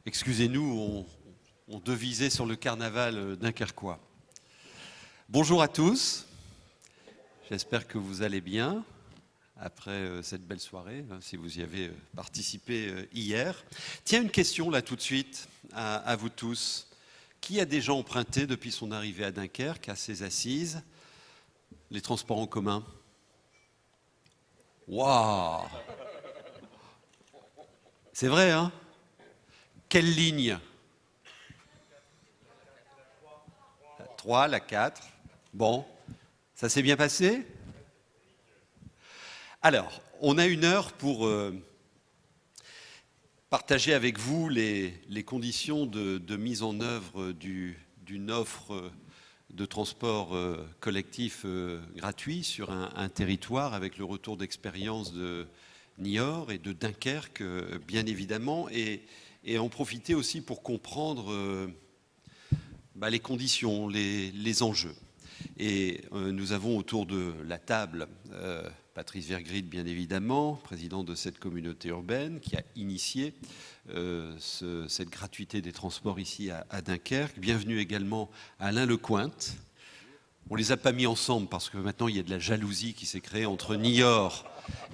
Excusez-nous, on devisait sur le carnaval dunkerquois. Bonjour à tous, j'espère que vous allez bien après cette belle soirée, si vous y avez participé hier. Tiens, une question là tout de suite à vous tous. Qui a déjà emprunté depuis son arrivée à Dunkerque, à ses assises, les transports en commun? Waouh! C'est vrai, hein? Quelle ligne? La 3, la 4. Bon, ça s'est bien passé? Alors, on a une heure pour partager avec vous les conditions de mise en œuvre d'une offre de transport collectif gratuit sur un territoire avec le retour d'expérience de Niort et de Dunkerque, bien évidemment, et en profiter aussi pour comprendre les conditions, les enjeux. Et nous avons autour de la table Patrice Vergrit, bien évidemment, président de cette communauté urbaine qui a initié cette gratuité des transports ici à Dunkerque. Bienvenue également Alain Lecointe. On ne les a pas mis ensemble parce que maintenant il y a de la jalousie qui s'est créée entre Niort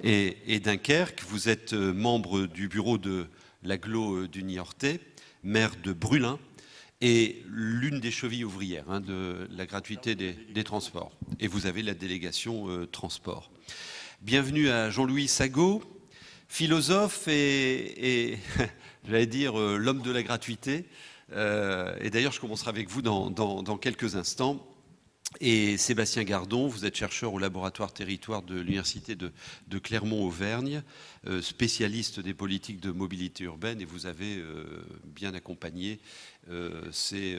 et Dunkerque. Vous êtes membre du bureau de l'agglo du Niortais, maire de Brulin, et l'une des chevilles ouvrières de la gratuité des transports. Et vous avez la délégation transport. Bienvenue à Jean-Louis Sagot, philosophe et j'allais dire l'homme de la gratuité. Et d'ailleurs, je commencerai avec vous dans quelques instants. Et Sébastien Gardon, vous êtes chercheur au laboratoire territoire de l'université de Clermont-Auvergne, spécialiste des politiques de mobilité urbaine, et vous avez bien accompagné ces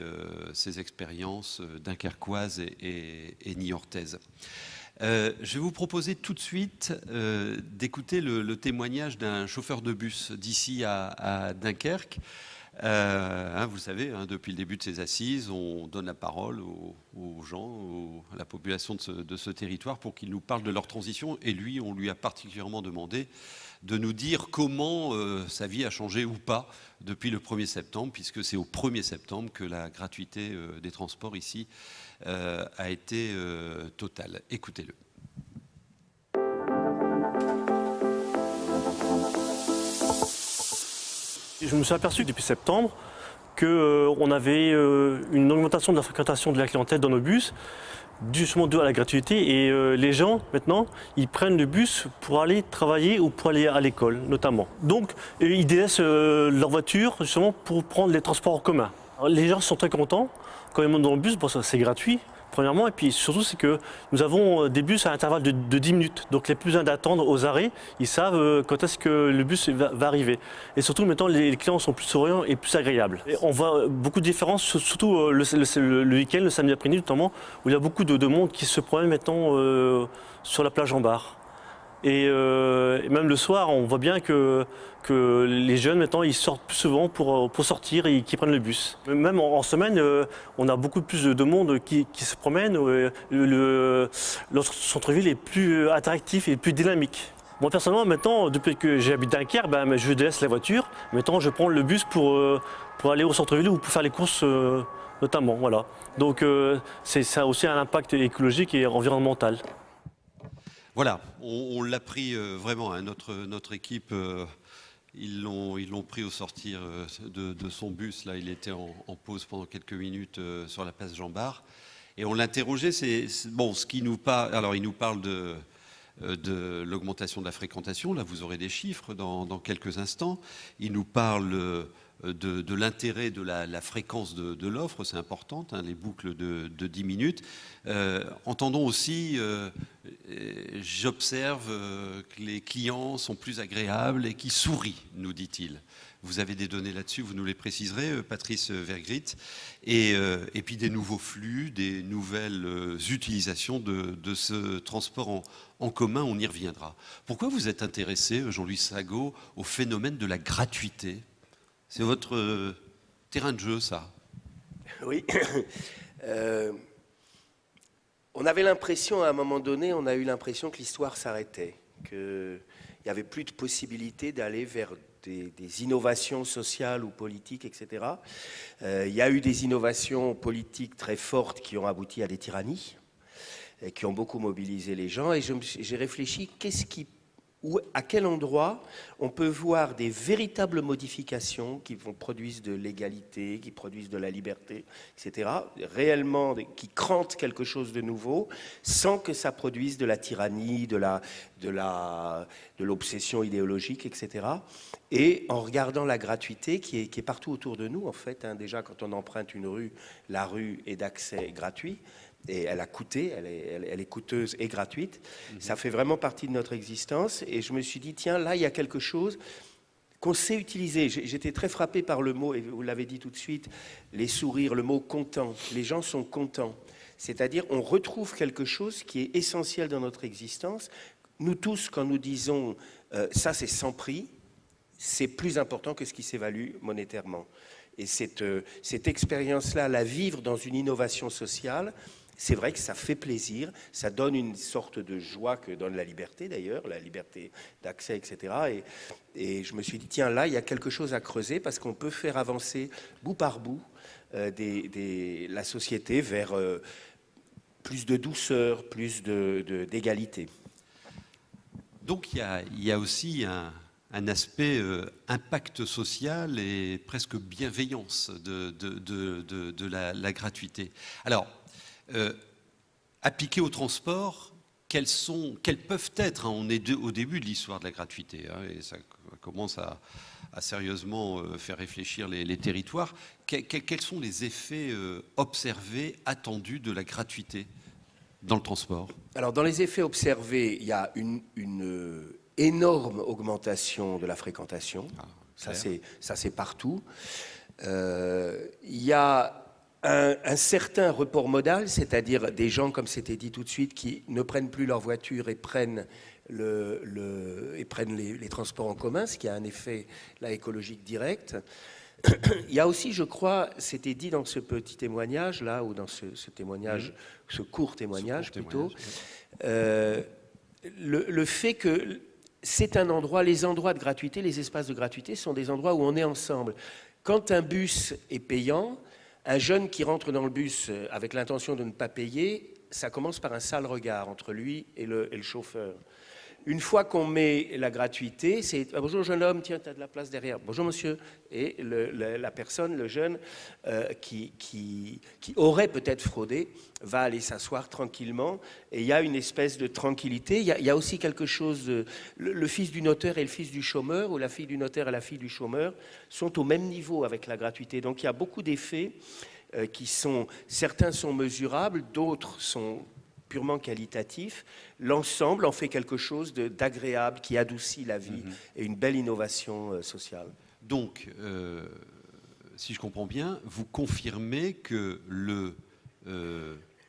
expériences dunkerquoises et niortaises. Je vais vous proposer tout de suite d'écouter le témoignage d'un chauffeur de bus d'ici à Dunkerque. Vous savez, depuis le début de ces assises, on donne la parole aux gens, à la population de ce territoire pour qu'ils nous parlent de leur transition. Et lui, on lui a particulièrement demandé de nous dire comment sa vie a changé ou pas depuis le 1er septembre, puisque c'est au 1er septembre que la gratuité des transports ici a été totale. Écoutez-le. Je me suis aperçu depuis septembre qu'on avait une augmentation de la fréquentation de la clientèle dans nos bus, justement dû à la gratuité. Et les gens, maintenant, ils prennent le bus pour aller travailler ou pour aller à l'école, notamment. Donc, ils délaissent leur voiture, justement, pour prendre les transports en commun. Alors, les gens sont très contents quand ils montent dans le bus, bon, c'est gratuit. Premièrement, et puis surtout, c'est que nous avons des bus à intervalle de 10 minutes. Donc, les plus besoin d'attendre aux arrêts, ils savent quand est-ce que le bus va arriver. Et surtout, maintenant, les clients sont plus souriants et plus agréables. Et on voit beaucoup de différences, surtout le week-end, le samedi après-midi notamment, où il y a beaucoup de monde qui se promène maintenant sur la plage en bar. Et même le soir, on voit bien que les jeunes, maintenant, ils sortent plus souvent pour sortir et qui prennent le bus. Même en semaine, on a beaucoup plus de monde qui se promène. Notre centre-ville est plus attractif et plus dynamique. Moi, personnellement, maintenant, depuis que j'habite Dunkerque, je délaisse la voiture. Maintenant, je prends le bus pour aller au centre-ville ou pour faire les courses notamment. Voilà. Donc, ça a aussi un impact écologique et environnemental. Voilà, on l'a pris vraiment, notre équipe, ils l'ont pris au sortir de son bus. Là, il était en pause pendant quelques minutes sur la place Jean-Bart. Et on l'interrogeait, ce qui nous parle. Alors, il nous parle de l'augmentation de la fréquentation. Là, vous aurez des chiffres dans quelques instants. Il nous parle de l'intérêt de la fréquence de l'offre, c'est important, les boucles de 10 minutes. Entendons aussi, j'observe que les clients sont plus agréables et qui sourient, nous dit-il. Vous avez des données là-dessus, vous nous les préciserez, Patrice Vergrit. Et puis des nouveaux flux, des nouvelles utilisations de ce transport en commun, on y reviendra. Pourquoi vous êtes intéressé, Jean-Louis Sagot, au phénomène de la gratuité ? C'est votre terrain de jeu, ça. Oui. On avait l'impression, à un moment donné, on a eu l'impression que l'histoire s'arrêtait, qu'il n'y avait plus de possibilité d'aller vers des innovations sociales ou politiques, etc. Il y a eu des innovations politiques très fortes qui ont abouti à des tyrannies, et qui ont beaucoup mobilisé les gens. Et j'ai réfléchi, à quel endroit on peut voir des véritables modifications qui produisent de l'égalité, qui produisent de la liberté, etc., réellement, qui crantent quelque chose de nouveau, sans que ça produise de la tyrannie, de l'obsession idéologique, etc. Et en regardant la gratuité qui est partout autour de nous, en fait, hein, déjà quand on emprunte une rue, la rue est d'accès gratuit, et elle a coûté, elle est coûteuse et gratuite. Ça fait vraiment partie de notre existence. Et je me suis dit, tiens, là, il y a quelque chose qu'on sait utiliser. J'étais très frappé par le mot, et vous l'avez dit tout de suite, les sourires, le mot content. Les gens sont contents. C'est-à-dire, on retrouve quelque chose qui est essentiel dans notre existence. Nous tous, quand nous disons ça, c'est sans prix, c'est plus important que ce qui s'évalue monétairement. Et cette expérience-là, la vivre dans une innovation sociale, c'est vrai que ça fait plaisir, ça donne une sorte de joie que donne la liberté d'ailleurs, la liberté d'accès, etc. Et je me suis dit, tiens, là, il y a quelque chose à creuser parce qu'on peut faire avancer bout par bout la société vers plus de douceur, plus d'égalité. Donc il y a aussi un aspect impact social et presque bienveillance de la gratuité. Alors, appliquées au transport, quelles peuvent être, hein, on est au début de l'histoire de la gratuité, hein, et ça commence à sérieusement faire réfléchir les territoires. Quels sont les effets observés, attendus de la gratuité dans le transport? Alors, dans les effets observés, il y a une énorme augmentation de la fréquentation. Ça, c'est partout. Il y a un certain report modal, c'est-à-dire des gens, comme c'était dit tout de suite, qui ne prennent plus leur voiture et prennent les transports en commun, ce qui a un effet là, écologique direct. Il y a aussi, je crois, c'était dit dans ce petit témoignage, là, ou dans ce témoignage, ce court témoignage plutôt, le fait que c'est un endroit, les endroits de gratuité, les espaces de gratuité sont des endroits où on est ensemble. Quand un bus est payant, un jeune qui rentre dans le bus avec l'intention de ne pas payer, ça commence par un sale regard entre lui et le chauffeur. Une fois qu'on met la gratuité, c'est « Bonjour jeune homme, tiens, tu as de la place derrière. Bonjour monsieur ». Et la personne, le jeune, qui aurait peut-être fraudé, va aller s'asseoir tranquillement. Et il y a une espèce de tranquillité. Il y a aussi quelque chose, le fils du notaire et le fils du chômeur, ou la fille du notaire et la fille du chômeur, sont au même niveau avec la gratuité. Donc il y a beaucoup d'effets certains sont mesurables, d'autres sont purement qualitatif, l'ensemble en fait quelque chose d'agréable qui adoucit la vie et une belle innovation sociale. Donc, si je comprends bien, vous confirmez que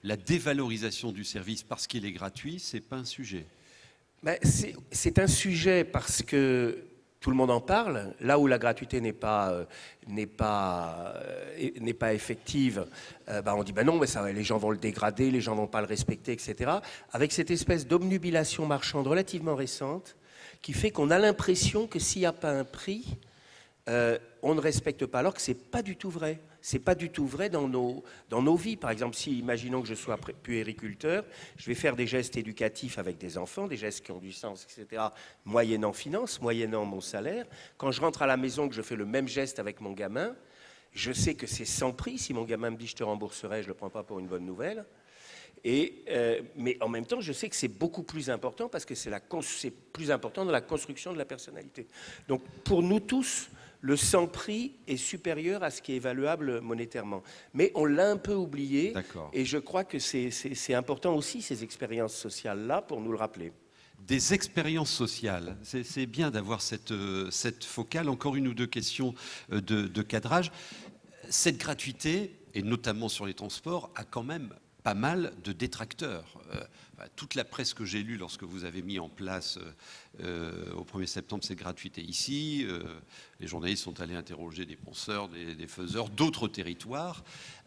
la dévalorisation du service parce qu'il est gratuit, c'est pas un sujet. Ben, c'est un sujet parce que tout le monde en parle. Là où la gratuité n'est pas effective, on dit non, mais les gens vont le dégrader, les gens vont pas le respecter, etc. Avec cette espèce d'obnubilation marchande relativement récente qui fait qu'on a l'impression que s'il n'y a pas un prix, on ne respecte pas, alors que c'est pas du tout vrai. C'est pas du tout vrai dans nos vies. Par exemple, si, imaginons que je sois puériculteur, je vais faire des gestes éducatifs avec des enfants, des gestes qui ont du sens, etc., moyennant finance, moyennant mon salaire. Quand je rentre à la maison, que je fais le même geste avec mon gamin, je sais que c'est sans prix. Si mon gamin me dit « je te rembourserai », je ne le prends pas pour une bonne nouvelle. Mais en même temps, je sais que c'est beaucoup plus important parce que c'est plus important dans la construction de la personnalité. Donc, pour nous tous, le sans prix est supérieur à ce qui est évaluable monétairement. Mais on l'a un peu oublié. Et je crois que c'est important aussi, ces expériences sociales-là, pour nous le rappeler. Des expériences sociales, c'est bien d'avoir cette focale. Encore une ou deux questions de cadrage. Cette gratuité, et notamment sur les transports, a quand même pas mal de détracteurs. Toute la presse que j'ai lue lorsque vous avez mis en place au 1er septembre cette gratuité ici, les journalistes sont allés interroger des penseurs, des faiseurs d'autres territoires.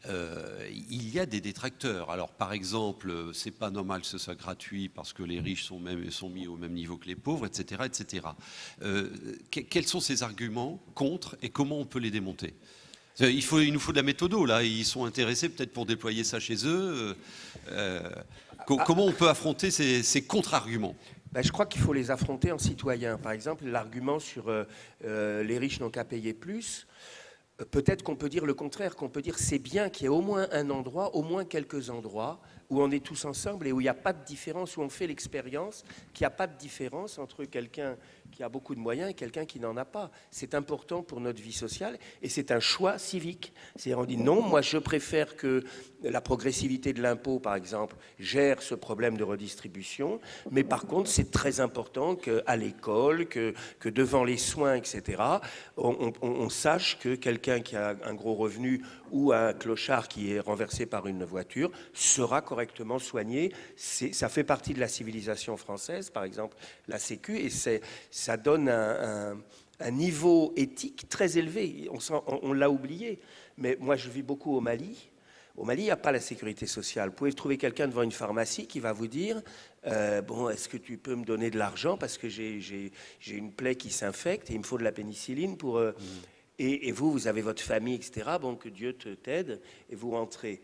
Il y a des détracteurs. Alors par exemple, c'est pas normal que ce soit gratuit parce que les riches sont mis au même niveau que les pauvres, etc., etc. Quels sont ces arguments contre et comment on peut les démonter ? Il nous faut de la méthodo, là. Ils sont intéressés peut-être pour déployer ça chez eux. Comment on peut affronter ces contre-arguments ? Ben, je crois qu'il faut les affronter en citoyens. Par exemple, l'argument sur les riches n'ont qu'à payer plus, peut-être qu'on peut dire le contraire, qu'on peut dire c'est bien qu'il y ait au moins un endroit, au moins quelques endroits, où on est tous ensemble et où il n'y a pas de différence, où on fait l'expérience qu'il n'y a pas de différence entre quelqu'un qui a beaucoup de moyens et quelqu'un qui n'en a pas. C'est important pour notre vie sociale et c'est un choix civique. C'est-à-dire on dit non, moi je préfère que la progressivité de l'impôt, par exemple, gère ce problème de redistribution, mais par contre c'est très important qu'à l'école, que devant les soins, etc., on sache que quelqu'un qui a un gros revenu ou un clochard qui est renversé par une voiture sera correctement soigné. Ça fait partie de la civilisation française, par exemple, la Sécu, et ça donne un niveau éthique très élevé. On l'a oublié, mais moi je vis beaucoup au Mali. Au Mali, il n'y a pas la sécurité sociale. Vous pouvez trouver quelqu'un devant une pharmacie qui va vous dire bon, est-ce que tu peux me donner de l'argent parce que j'ai une plaie qui s'infecte et il me faut de la pénicilline pour... Et vous avez votre famille, etc. Bon, que Dieu t'aide et vous rentrez.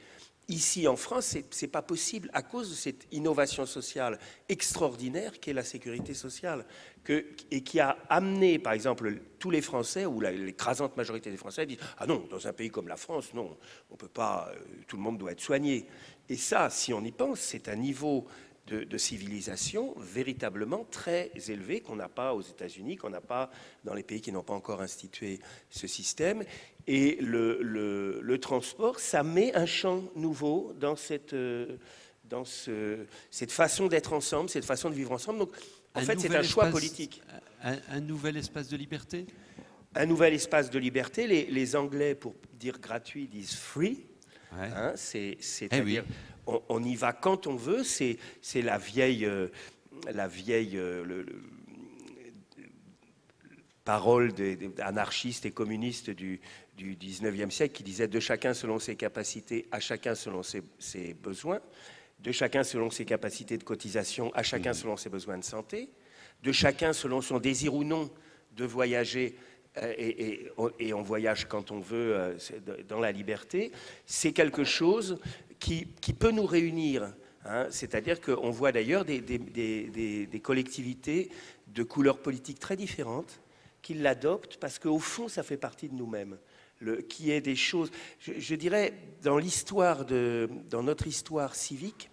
Ici, en France, c'est pas possible à cause de cette innovation sociale extraordinaire qu'est la sécurité sociale et qui a amené, par exemple, tous les Français, ou l'écrasante majorité des Français disent « Ah non, dans un pays comme la France, non, on peut pas, tout le monde doit être soigné. » Et ça, si on y pense, c'est un niveau de civilisation véritablement très élevé qu'on n'a pas aux États-Unis, qu'on n'a pas dans les pays qui n'ont pas encore institué ce système. Et le transport, ça met un champ nouveau dans cette façon d'être ensemble, cette façon de vivre ensemble. Donc, en fait, c'est un choix politique. Un nouvel espace de liberté ? Un nouvel espace de liberté. Les Anglais, pour dire gratuit, disent free. Ouais. Hein, c'est-à-dire, on y va quand on veut. C'est la vieille parole des anarchistes et communistes du 19e siècle qui disait de chacun selon ses capacités, à chacun selon ses besoins, de chacun selon ses capacités de cotisation, à chacun selon ses besoins de santé, de chacun selon son désir ou non de voyager. Et on voyage quand on veut dans la liberté, c'est quelque chose qui peut nous réunir. Hein. C'est-à-dire qu'on voit d'ailleurs des collectivités de couleurs politiques très différentes qui l'adoptent parce qu'au fond, ça fait partie de nous-mêmes. Qu'il y ait des choses, je dirais, dans notre histoire civique,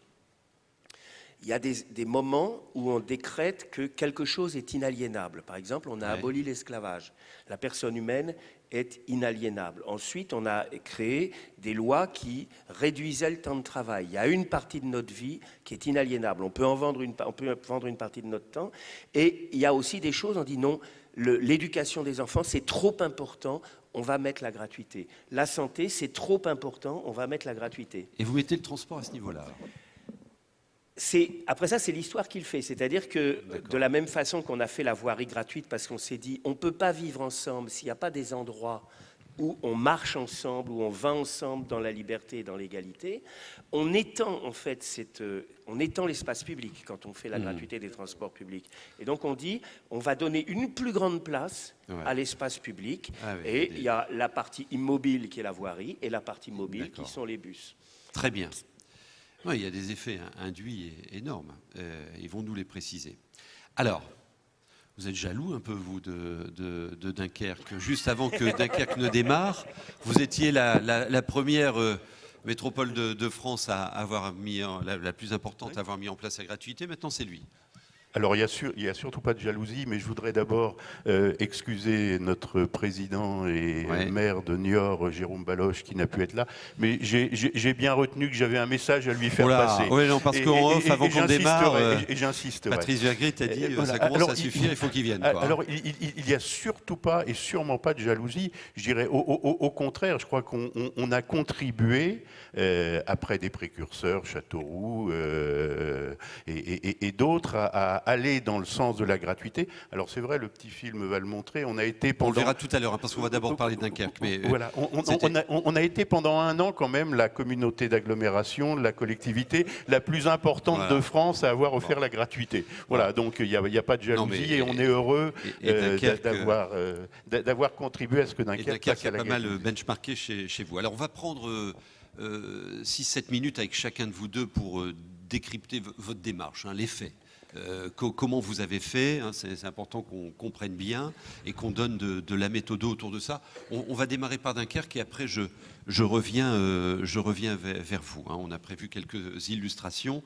il y a des moments où on décrète que quelque chose est inaliénable. Par exemple, on a aboli l'esclavage. La personne humaine est inaliénable. Ensuite, on a créé des lois qui réduisaient le temps de travail. Il y a une partie de notre vie qui est inaliénable. On peut vendre une partie de notre temps. Et il y a aussi des choses, on dit non, l'éducation des enfants, c'est trop important, on va mettre la gratuité. La santé, c'est trop important, on va mettre la gratuité. Et vous mettez le transport à ce niveau-là ? Après ça, c'est l'histoire qu'il fait. C'est-à-dire que de la même façon qu'on a fait la voirie gratuite parce qu'on s'est dit on ne peut pas vivre ensemble s'il n'y a pas des endroits où on marche ensemble, où on va ensemble dans la liberté et dans l'égalité, on étend en fait on étend l'espace public quand on fait la gratuité des transports publics. Et donc on dit on va donner une plus grande place à l'espace public et il y a la partie immobile qui est la voirie et la partie mobile qui sont les bus. Très bien. Oui, il y a des effets induits énormes. Ils vont nous les préciser. Alors, vous êtes jaloux un peu, vous, de Dunkerque. Juste avant que Dunkerque ne démarre, vous étiez la première métropole de France à avoir mis, la plus importante à avoir mis en place la gratuité. Maintenant, c'est lui. Alors, il y a surtout pas de jalousie, mais je voudrais d'abord excuser notre président et maire de Niort, Jérôme Baloche, qui n'a pu être là. Mais j'ai bien retenu que j'avais un message à lui faire passer. Oui, non, parce qu'en off, avant qu'on démarre, j'insiste. Patrice Vergrit a dit voilà. ça commence Alors, à suffire, il faut qu'il vienne. Quoi. Alors, il n'y a surtout pas et sûrement pas de jalousie. Je dirais au contraire, je crois qu'on a contribué, après des précurseurs, Châteauroux et d'autres, à aller dans le sens de la gratuité. Alors c'est vrai, le petit film va le montrer. On a été pendant... On le verra tout à l'heure, hein, parce qu'on va d'abord parler de Dunkerque. Mais, voilà, on a été pendant un an quand même la communauté d'agglomération, la collectivité la plus importante de France à avoir offert la gratuité. Voilà, donc il n'y a pas de jalousie et on est heureux d'avoir contribué à ce que Dunkerque passe à la pas mal benchmarké chez vous. Alors on va prendre 6-7 minutes avec chacun de vous deux pour décrypter votre démarche, hein, les faits. Comment vous avez fait, hein, c'est important qu'on comprenne bien et qu'on donne de la méthode autour de ça. On va démarrer par Dunkerque et après je reviens vers vous. Hein. On a prévu quelques illustrations.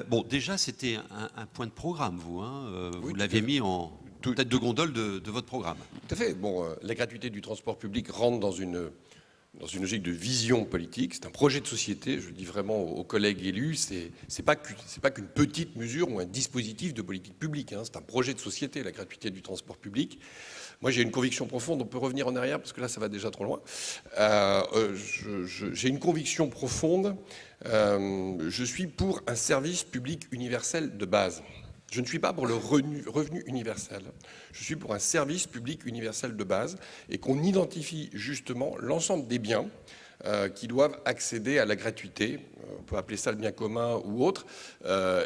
Bon, déjà c'était un point de programme, vous. Hein. Vous l'aviez mis en tête de gondole de votre programme. Tout à fait. Bon, la gratuité du transport public rentre dans une logique de vision politique. C'est un projet de société, je le dis vraiment aux collègues élus, c'est pas qu'une petite mesure ou un dispositif de politique publique, hein. C'est un projet de société, la gratuité du transport public. Moi, j'ai une conviction profonde, on peut revenir en arrière parce que là, ça va déjà trop loin. J'ai une conviction profonde, je suis pour un service public universel de base. Je ne suis pas pour le revenu universel. Je suis pour un service public universel de base et qu'on identifie justement l'ensemble des biens qui doivent accéder à la gratuité. On peut appeler ça le bien commun ou autre.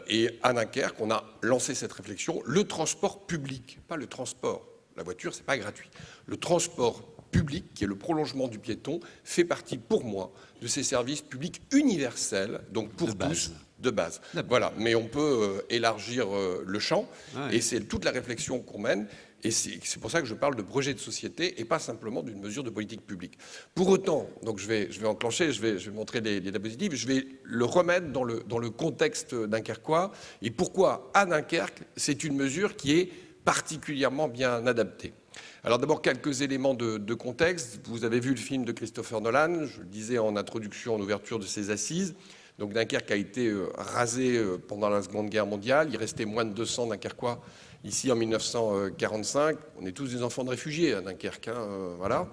Et à Dunkerque, on a lancé cette réflexion. Le transport public, pas le transport. La voiture, c'est pas gratuit. Le transport public, qui est le prolongement du piéton, fait partie pour moi de ces services publics universels, donc pour tous. De base. Voilà, mais on peut élargir le champ, et c'est toute la réflexion qu'on mène, et c'est pour ça que je parle de projet de société et pas simplement d'une mesure de politique publique. Pour autant, donc je vais enclencher, je vais montrer les diapositives, je vais le remettre dans le contexte dunkerquois, et pourquoi à Dunkerque, c'est une mesure qui est particulièrement bien adaptée. Alors d'abord, quelques éléments de contexte. Vous avez vu le film de Christopher Nolan, je le disais en introduction, en ouverture de ses assises. Donc Dunkerque a été rasé pendant la Seconde Guerre mondiale. Il restait moins de 200 Dunkerquois ici en 1945. On est tous des enfants de réfugiés à Dunkerque, hein, voilà.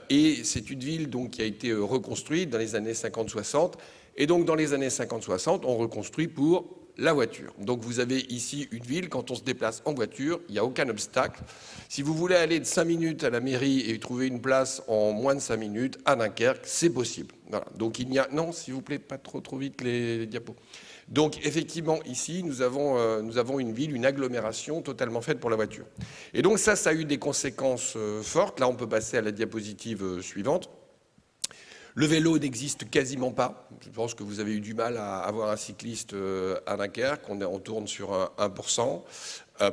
Et c'est une ville donc, qui a été reconstruite dans les années 50-60. Et donc dans les années 50-60, on reconstruit pour la voiture. Donc vous avez ici une ville, quand on se déplace en voiture, il n'y a aucun obstacle. Si vous voulez aller de 5 minutes à la mairie et trouver une place en moins de 5 minutes, à Dunkerque, c'est possible. Voilà. Donc il n'y a... Non, s'il vous plaît, pas trop vite les diapos. Donc effectivement, ici, nous avons une ville, une agglomération totalement faite pour la voiture. Et donc ça a eu des conséquences fortes. Là, on peut passer à la diapositive suivante. Le vélo n'existe quasiment pas. Je pense que vous avez eu du mal à avoir un cycliste à Dunkerque. On tourne sur 1%.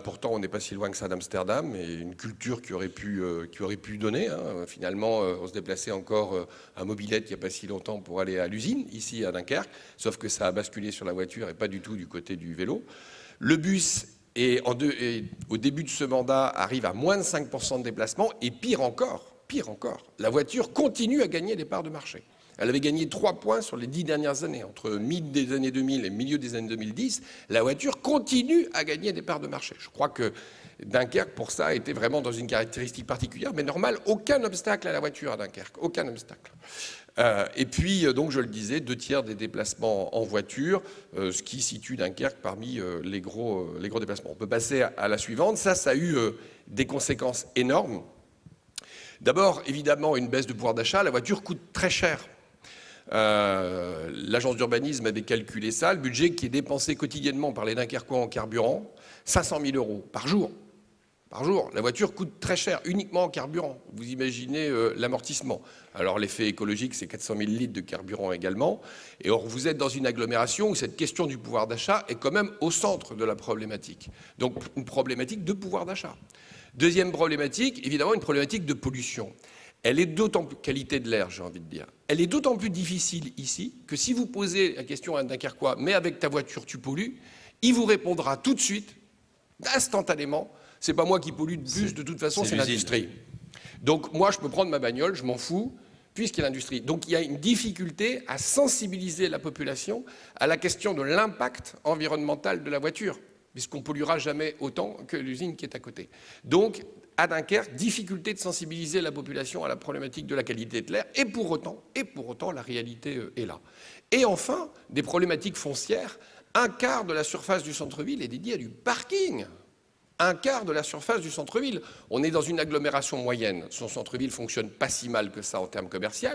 Pourtant, on n'est pas si loin que ça d'Amsterdam. Et une culture qui aurait pu donner. Hein. Finalement, on se déplaçait encore à Mobilette il n'y a pas si longtemps pour aller à l'usine, ici à Dunkerque. Sauf que ça a basculé sur la voiture et pas du tout du côté du vélo. Le bus, au début de ce mandat, arrive à moins de 5% de déplacement. Et pire encore, la voiture continue à gagner des parts de marché. Elle avait gagné 3 points sur les 10 dernières années. Entre milieu des années 2000 et milieu des années 2010, la voiture continue à gagner des parts de marché. Je crois que Dunkerque, pour ça, était vraiment dans une caractéristique particulière, mais normale, aucun obstacle à la voiture à Dunkerque, aucun obstacle. Et puis, donc, je le disais, 2/3 des déplacements en voiture, ce qui situe Dunkerque parmi les gros déplacements. On peut passer à la suivante. Ça a eu des conséquences énormes. D'abord, évidemment, une baisse de pouvoir d'achat. La voiture coûte très cher. L'agence d'urbanisme avait calculé ça. Le budget qui est dépensé quotidiennement par les Dunkerquois en carburant, 500 000 € par jour. Par jour. La voiture coûte très cher, uniquement en carburant. Vous imaginez l'amortissement. Alors l'effet écologique, c'est 400 000 litres de carburant également. Et or, vous êtes dans une agglomération où cette question du pouvoir d'achat est quand même au centre de la problématique. Donc une problématique de pouvoir d'achat. Deuxième problématique, évidemment, une problématique de pollution. Elle est d'autant plus, qualité de l'air, j'ai envie de dire, elle est d'autant plus difficile ici que si vous posez la question à un Dunkerquois, mais avec ta voiture tu pollues, il vous répondra tout de suite, instantanément, c'est pas moi qui pollue le bus, de toute façon, c'est l'industrie. Donc moi, je peux prendre ma bagnole, je m'en fous, puisqu'il y a l'industrie. Donc il y a une difficulté à sensibiliser la population à la question de l'impact environnemental de la voiture, puisqu'on ne polluera jamais autant que l'usine qui est à côté. Donc, à Dunkerque, difficulté de sensibiliser la population à la problématique de la qualité de l'air, et pour autant, la réalité est là. Et enfin, des problématiques foncières. Un quart de la surface du centre-ville est dédié à du parking. Un quart de la surface du centre-ville. On est dans une agglomération moyenne. Son centre-ville fonctionne pas si mal que ça en termes commerciaux,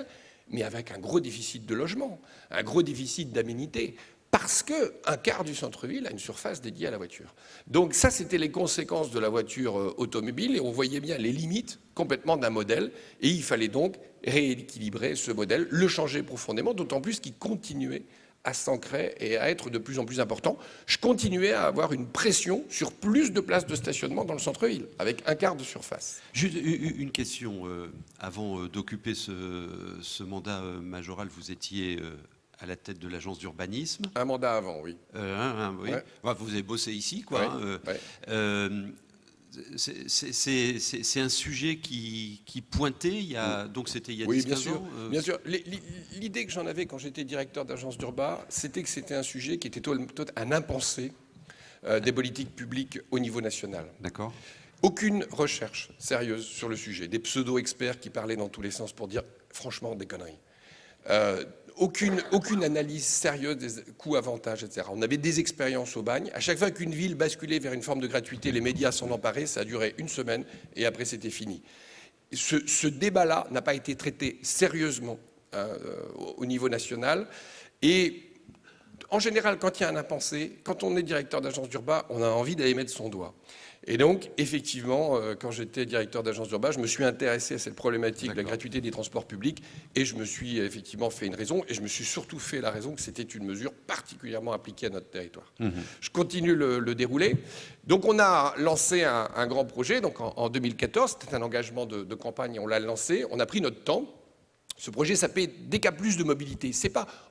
mais avec un gros déficit de logement, un gros déficit d'aménités, parce qu'un quart du centre-ville a une surface dédiée à la voiture. Donc ça, c'était les conséquences de la voiture automobile, et on voyait bien les limites complètement d'un modèle, et il fallait donc rééquilibrer ce modèle, le changer profondément, d'autant plus qu'il continuait à s'ancrer et à être de plus en plus important. Je continuais à avoir une pression sur plus de places de stationnement dans le centre-ville, avec un quart de surface. Juste une question. Avant d'occuper ce mandat majoral, vous étiez à la tête de l'agence d'urbanisme. Un mandat avant, oui. Oui. Ouais. Enfin, vous avez bossé ici, quoi. Ouais. C'est un sujet qui pointait, donc c'était il y a 10-15 ans. Bien sûr. L'idée que j'en avais quand j'étais directeur d'agence d'Urba, c'était que c'était un sujet qui était un impensé des politiques publiques au niveau national. D'accord. Aucune recherche sérieuse sur le sujet. Des pseudo-experts qui parlaient dans tous les sens pour dire franchement des conneries. Aucune analyse sérieuse des coûts-avantages, etc. On avait des expériences au bagne. À chaque fois qu'une ville basculait vers une forme de gratuité, les médias s'en emparaient, ça a duré une semaine et après c'était fini. Ce débat-là n'a pas été traité sérieusement au niveau national. Et en général, quand il y a un impensé, quand on est directeur d'agence d'Urba, on a envie d'aller mettre son doigt. Et donc, effectivement, quand j'étais directeur d'agence d'Urba, je me suis intéressé à cette problématique de la gratuité des transports publics et je me suis effectivement fait une raison et je me suis surtout fait la raison que c'était une mesure particulièrement appliquée à notre territoire. Je continue le déroulé. Donc, on a lancé un grand projet donc en 2014. C'était un engagement de campagne, on l'a lancé. On a pris notre temps. Ce projet s'appelle DK+ de mobilité.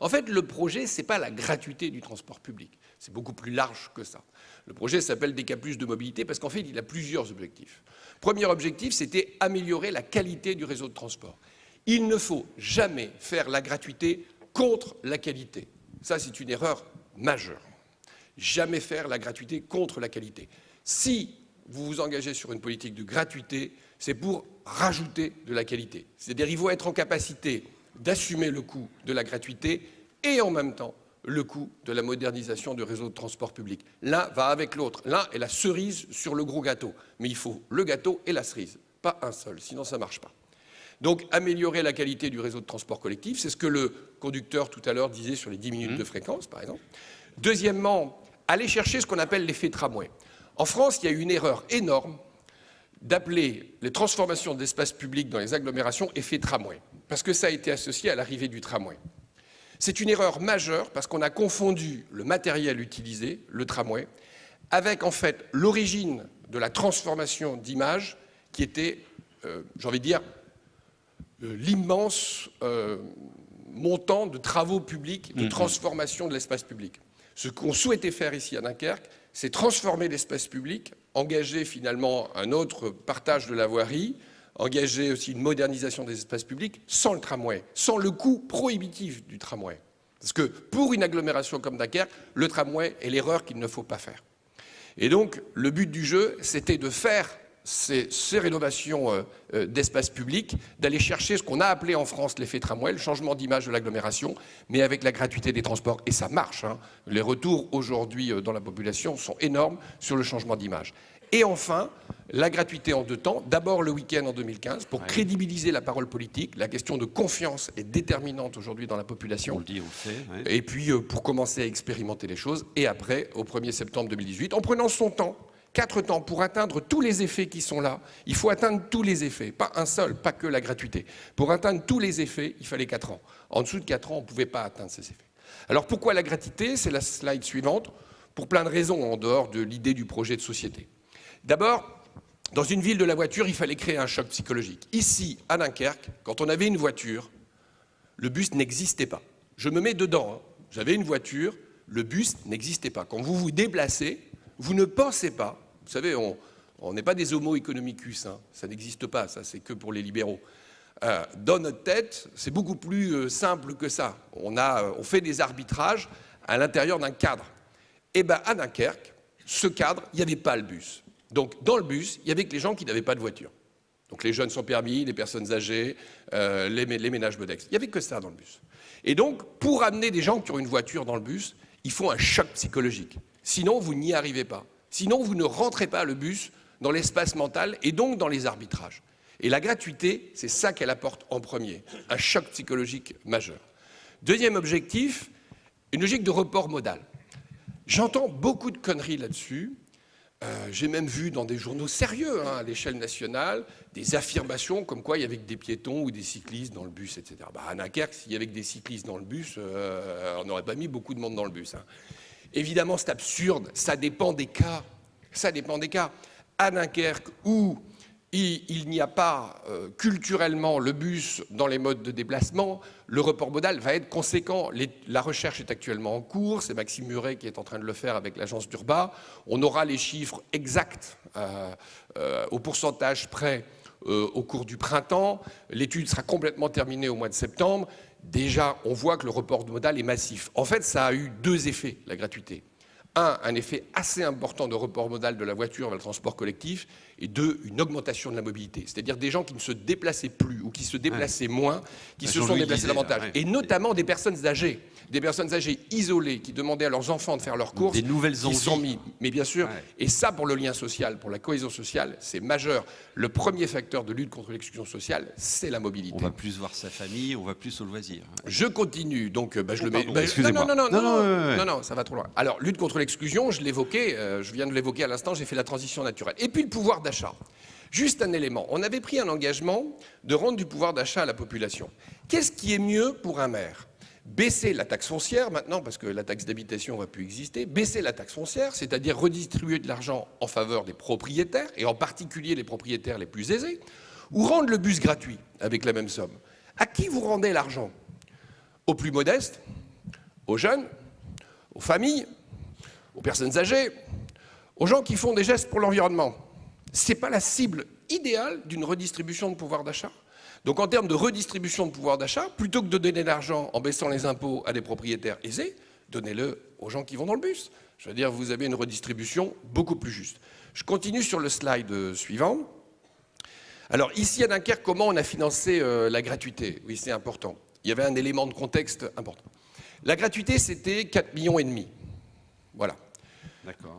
En fait, le projet, ce n'est pas la gratuité du transport public. C'est beaucoup plus large que ça. Le projet s'appelle DK+ de mobilité parce qu'en fait, il a plusieurs objectifs. Premier objectif, c'était améliorer la qualité du réseau de transport. Il ne faut jamais faire la gratuité contre la qualité. Ça, c'est une erreur majeure. Jamais faire la gratuité contre la qualité. Si vous vous engagez sur une politique de gratuité, c'est pour rajouter de la qualité. C'est-à-dire qu'il faut être en capacité d'assumer le coût de la gratuité et en même temps le coût de la modernisation du réseau de transport public. L'un va avec l'autre. L'un est la cerise sur le gros gâteau. Mais il faut le gâteau et la cerise, pas un seul, sinon ça ne marche pas. Donc améliorer la qualité du réseau de transport collectif, c'est ce que le conducteur tout à l'heure disait sur les 10 minutes de fréquence, par exemple. Deuxièmement, aller chercher ce qu'on appelle l'effet tramway. En France, il y a eu une erreur énorme d'appeler les transformations d'espaces publics dans les agglomérations effet tramway, parce que ça a été associé à l'arrivée du tramway. C'est une erreur majeure parce qu'on a confondu le matériel utilisé, le tramway, avec en fait l'origine de la transformation d'image qui était, j'ai envie de dire, l'immense montant de travaux publics de transformation de l'espace public. Ce qu'on souhaitait faire ici à Dunkerque, c'est transformer l'espace public, engager finalement un autre partage de la voirie, engager aussi une modernisation des espaces publics sans le tramway, sans le coût prohibitif du tramway. Parce que pour une agglomération comme Dunkerque, le tramway est l'erreur qu'il ne faut pas faire. Et donc, le but du jeu, c'était de faire ces rénovations d'espaces publics, d'aller chercher ce qu'on a appelé en France l'effet tramway, le changement d'image de l'agglomération, mais avec la gratuité des transports. Et ça marche. Les retours aujourd'hui dans la population sont énormes sur le changement d'image. Et enfin, la gratuité en deux temps. D'abord le week-end en 2015 pour crédibiliser la parole politique. La question de confiance est déterminante aujourd'hui dans la population. On le dit, on le fait. Ouais. Et puis pour commencer à expérimenter les choses. Et après, au 1er septembre 2018, en prenant son temps, 4 temps pour atteindre tous les effets qui sont là. Il faut atteindre tous les effets, pas un seul, pas que la gratuité. Pour atteindre tous les effets, il fallait 4 ans. En dessous de 4 ans, on ne pouvait pas atteindre ces effets. Alors pourquoi la gratuité? C'est la slide suivante. Pour plein de raisons en dehors de l'idée du projet de société. D'abord, dans une ville de la voiture, il fallait créer un choc psychologique. Ici, à Dunkerque, quand on avait une voiture, le bus n'existait pas. Je me mets dedans. J'avais une voiture, le bus n'existait pas. Quand vous vous déplacez, vous ne pensez pas, vous savez, on n'est pas des homo economicus, hein, ça n'existe pas, ça c'est que pour les libéraux. Dans notre tête, c'est beaucoup plus simple que ça. On fait des arbitrages à l'intérieur d'un cadre. Et bien à Dunkerque, ce cadre, il n'y avait pas le bus. Donc dans le bus, il n'y avait que les gens qui n'avaient pas de voiture. Donc les jeunes sans permis, les personnes âgées, les ménages modestes. Il n'y avait que ça dans le bus. Et donc, pour amener des gens qui ont une voiture dans le bus, il faut un choc psychologique. Sinon, vous n'y arrivez pas. Sinon, vous ne rentrez pas le bus dans l'espace mental et donc dans les arbitrages. Et la gratuité, c'est ça qu'elle apporte en premier, un choc psychologique majeur. Deuxième objectif, une logique de report modal. J'entends beaucoup de conneries là-dessus. J'ai même vu dans des journaux sérieux, hein, à l'échelle nationale, des affirmations comme quoi il y avait que des piétons ou des cyclistes dans le bus, etc. À Dunkerque, s'il y avait que des cyclistes dans le bus, on n'aurait pas mis beaucoup de monde dans le bus. Hein. Évidemment, c'est absurde, ça dépend des cas. Ça dépend des cas. À Dunkerque, où il n'y a pas culturellement le bus dans les modes de déplacement, le report modal va être conséquent. La recherche est actuellement en cours, c'est Maxime Muret qui est en train de le faire avec l'agence d'Urba. On aura les chiffres exacts au pourcentage près au cours du printemps. L'étude sera complètement terminée au mois de septembre. Déjà, on voit que le report modal est massif. En fait, ça a eu deux effets, la gratuité. Un effet assez important de report modal de la voiture vers le transport collectif, et deux, une augmentation de la mobilité. C'est-à-dire des gens qui ne se déplaçaient plus ou qui se déplaçaient moins, qui se sont déplacés davantage. Et notamment des personnes âgées isolées, qui demandaient à leurs enfants de faire leurs courses. Des nouvelles envies. Sont mis. Mais bien sûr, et ça pour le lien social, pour la cohésion sociale, c'est majeur. Le premier facteur de lutte contre l'exclusion sociale, c'est la mobilité. On va plus voir sa famille, on va plus au loisir. Je continue, donc je le mets... excusez-moi. Non, ça va trop loin. Alors, lutte contre l'exclusion, je l'évoquais, je viens de l'évoquer à l'instant, j'ai fait la transition naturelle. Et puis le pouvoir d'achat. Juste un élément, on avait pris un engagement de rendre du pouvoir d'achat à la population. Qu'est-ce qui est mieux pour un maire ? Baisser la taxe foncière maintenant, parce que la taxe d'habitation ne va plus exister, baisser la taxe foncière, c'est-à-dire redistribuer de l'argent en faveur des propriétaires, et en particulier les propriétaires les plus aisés, ou rendre le bus gratuit avec la même somme. À qui vous rendez l'argent ? Aux plus modestes, aux jeunes, aux familles, aux personnes âgées, aux gens qui font des gestes pour l'environnement. Ce n'est pas la cible idéale d'une redistribution de pouvoir d'achat. Donc en termes de redistribution de pouvoir d'achat, plutôt que de donner l'argent en baissant les impôts à des propriétaires aisés, donnez-le aux gens qui vont dans le bus. Je veux dire, vous avez une redistribution beaucoup plus juste. Je continue sur le slide suivant. Alors ici à Dunkerque, comment on a financé la gratuité ? Oui, c'est important. Il y avait un élément de contexte important. La gratuité, c'était 4,5 millions. Voilà.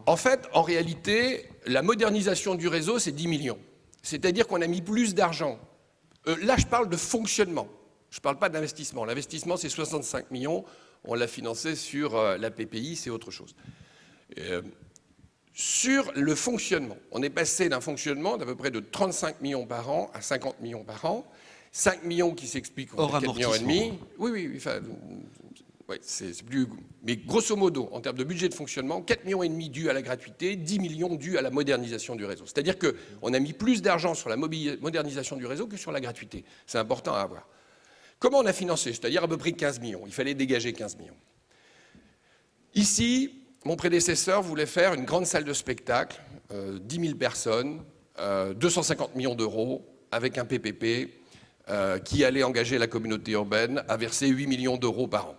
En fait, en réalité, la modernisation du réseau, c'est 10 millions. C'est-à-dire qu'on a mis plus d'argent. Là, je parle de fonctionnement. Je ne parle pas d'investissement. L'investissement, c'est 65 millions. On l'a financé sur la PPI, c'est autre chose. Sur le fonctionnement, on est passé d'un fonctionnement d'à peu près de 35 millions par an à 50 millions par an. 5 millions qui s'expliquent en 4,5 millions. Oui. Enfin, ouais, c'est plus... Mais grosso modo, en termes de budget de fonctionnement, 4,5 millions dus à la gratuité, 10 millions dus à la modernisation du réseau. C'est-à-dire qu'on a mis plus d'argent sur la modernisation du réseau que sur la gratuité. C'est important à avoir. Comment on a financé ? C'est-à-dire à peu près 15 millions. Il fallait dégager 15 millions. Ici, mon prédécesseur voulait faire une grande salle de spectacle, 10 000 personnes, 250 millions d'euros, avec un PPP qui allait engager la communauté urbaine à verser 8 millions d'euros par an.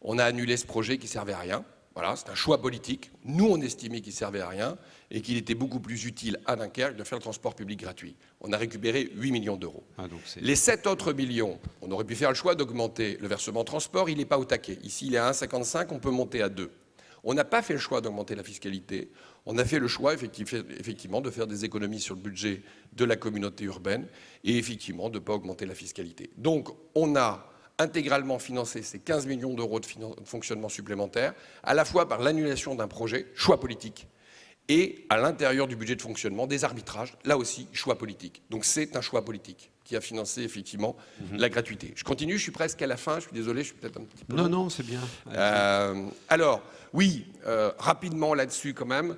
On a annulé ce projet qui ne servait à rien. Voilà, c'est un choix politique. Nous, on estimait qu'il ne servait à rien et qu'il était beaucoup plus utile à Dunkerque de faire le transport public gratuit. On a récupéré 8 millions d'euros. Les 7 autres millions, on aurait pu faire le choix d'augmenter le versement transport. Il n'est pas au taquet. Ici, il est à 1,55, on peut monter à 2. On n'a pas fait le choix d'augmenter la fiscalité. On a fait le choix, effectivement, de faire des économies sur le budget de la communauté urbaine et, effectivement, de ne pas augmenter la fiscalité. Donc, on a intégralement financé ces 15 millions d'euros de fonctionnement supplémentaire, à la fois par l'annulation d'un projet, choix politique, et à l'intérieur du budget de fonctionnement, des arbitrages, là aussi, choix politique. Donc c'est un choix politique qui a financé effectivement la gratuité. Je continue, je suis presque à la fin, je suis désolé, je suis peut-être un petit peu... Non, c'est bien. Alors, oui, rapidement là-dessus quand même,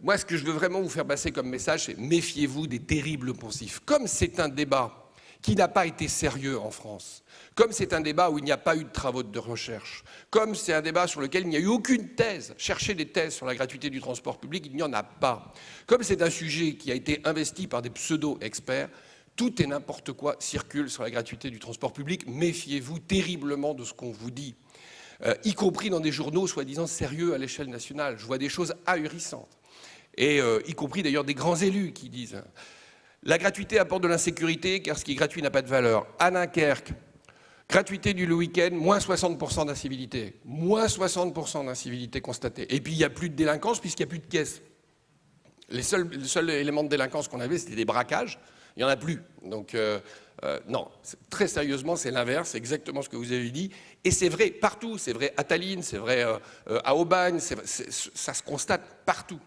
moi ce que je veux vraiment vous faire passer comme message, c'est méfiez-vous des terribles poncifs. Comme c'est un débat qui n'a pas été sérieux en France. Comme c'est un débat où il n'y a pas eu de travaux de recherche, comme c'est un débat sur lequel il n'y a eu aucune thèse, chercher des thèses sur la gratuité du transport public, il n'y en a pas. Comme c'est un sujet qui a été investi par des pseudo-experts, tout et n'importe quoi circule sur la gratuité du transport public. Méfiez-vous terriblement de ce qu'on vous dit, y compris dans des journaux soi-disant sérieux à l'échelle nationale. Je vois des choses ahurissantes, et y compris d'ailleurs des grands élus qui disent « La gratuité apporte de l'insécurité car ce qui est gratuit n'a pas de valeur. » À Dunkerque, gratuité du week-end, moins 60% d'incivilité. Moins 60% d'incivilité constatée. Et puis il n'y a plus de délinquance puisqu'il n'y a plus de caisse. Le seul élément de délinquance qu'on avait, c'était des braquages. Il n'y en a plus. Donc non, très sérieusement, c'est l'inverse. C'est exactement ce que vous avez dit. Et c'est vrai partout. C'est vrai à Tallinn, c'est vrai à Aubagne. Ça se constate partout.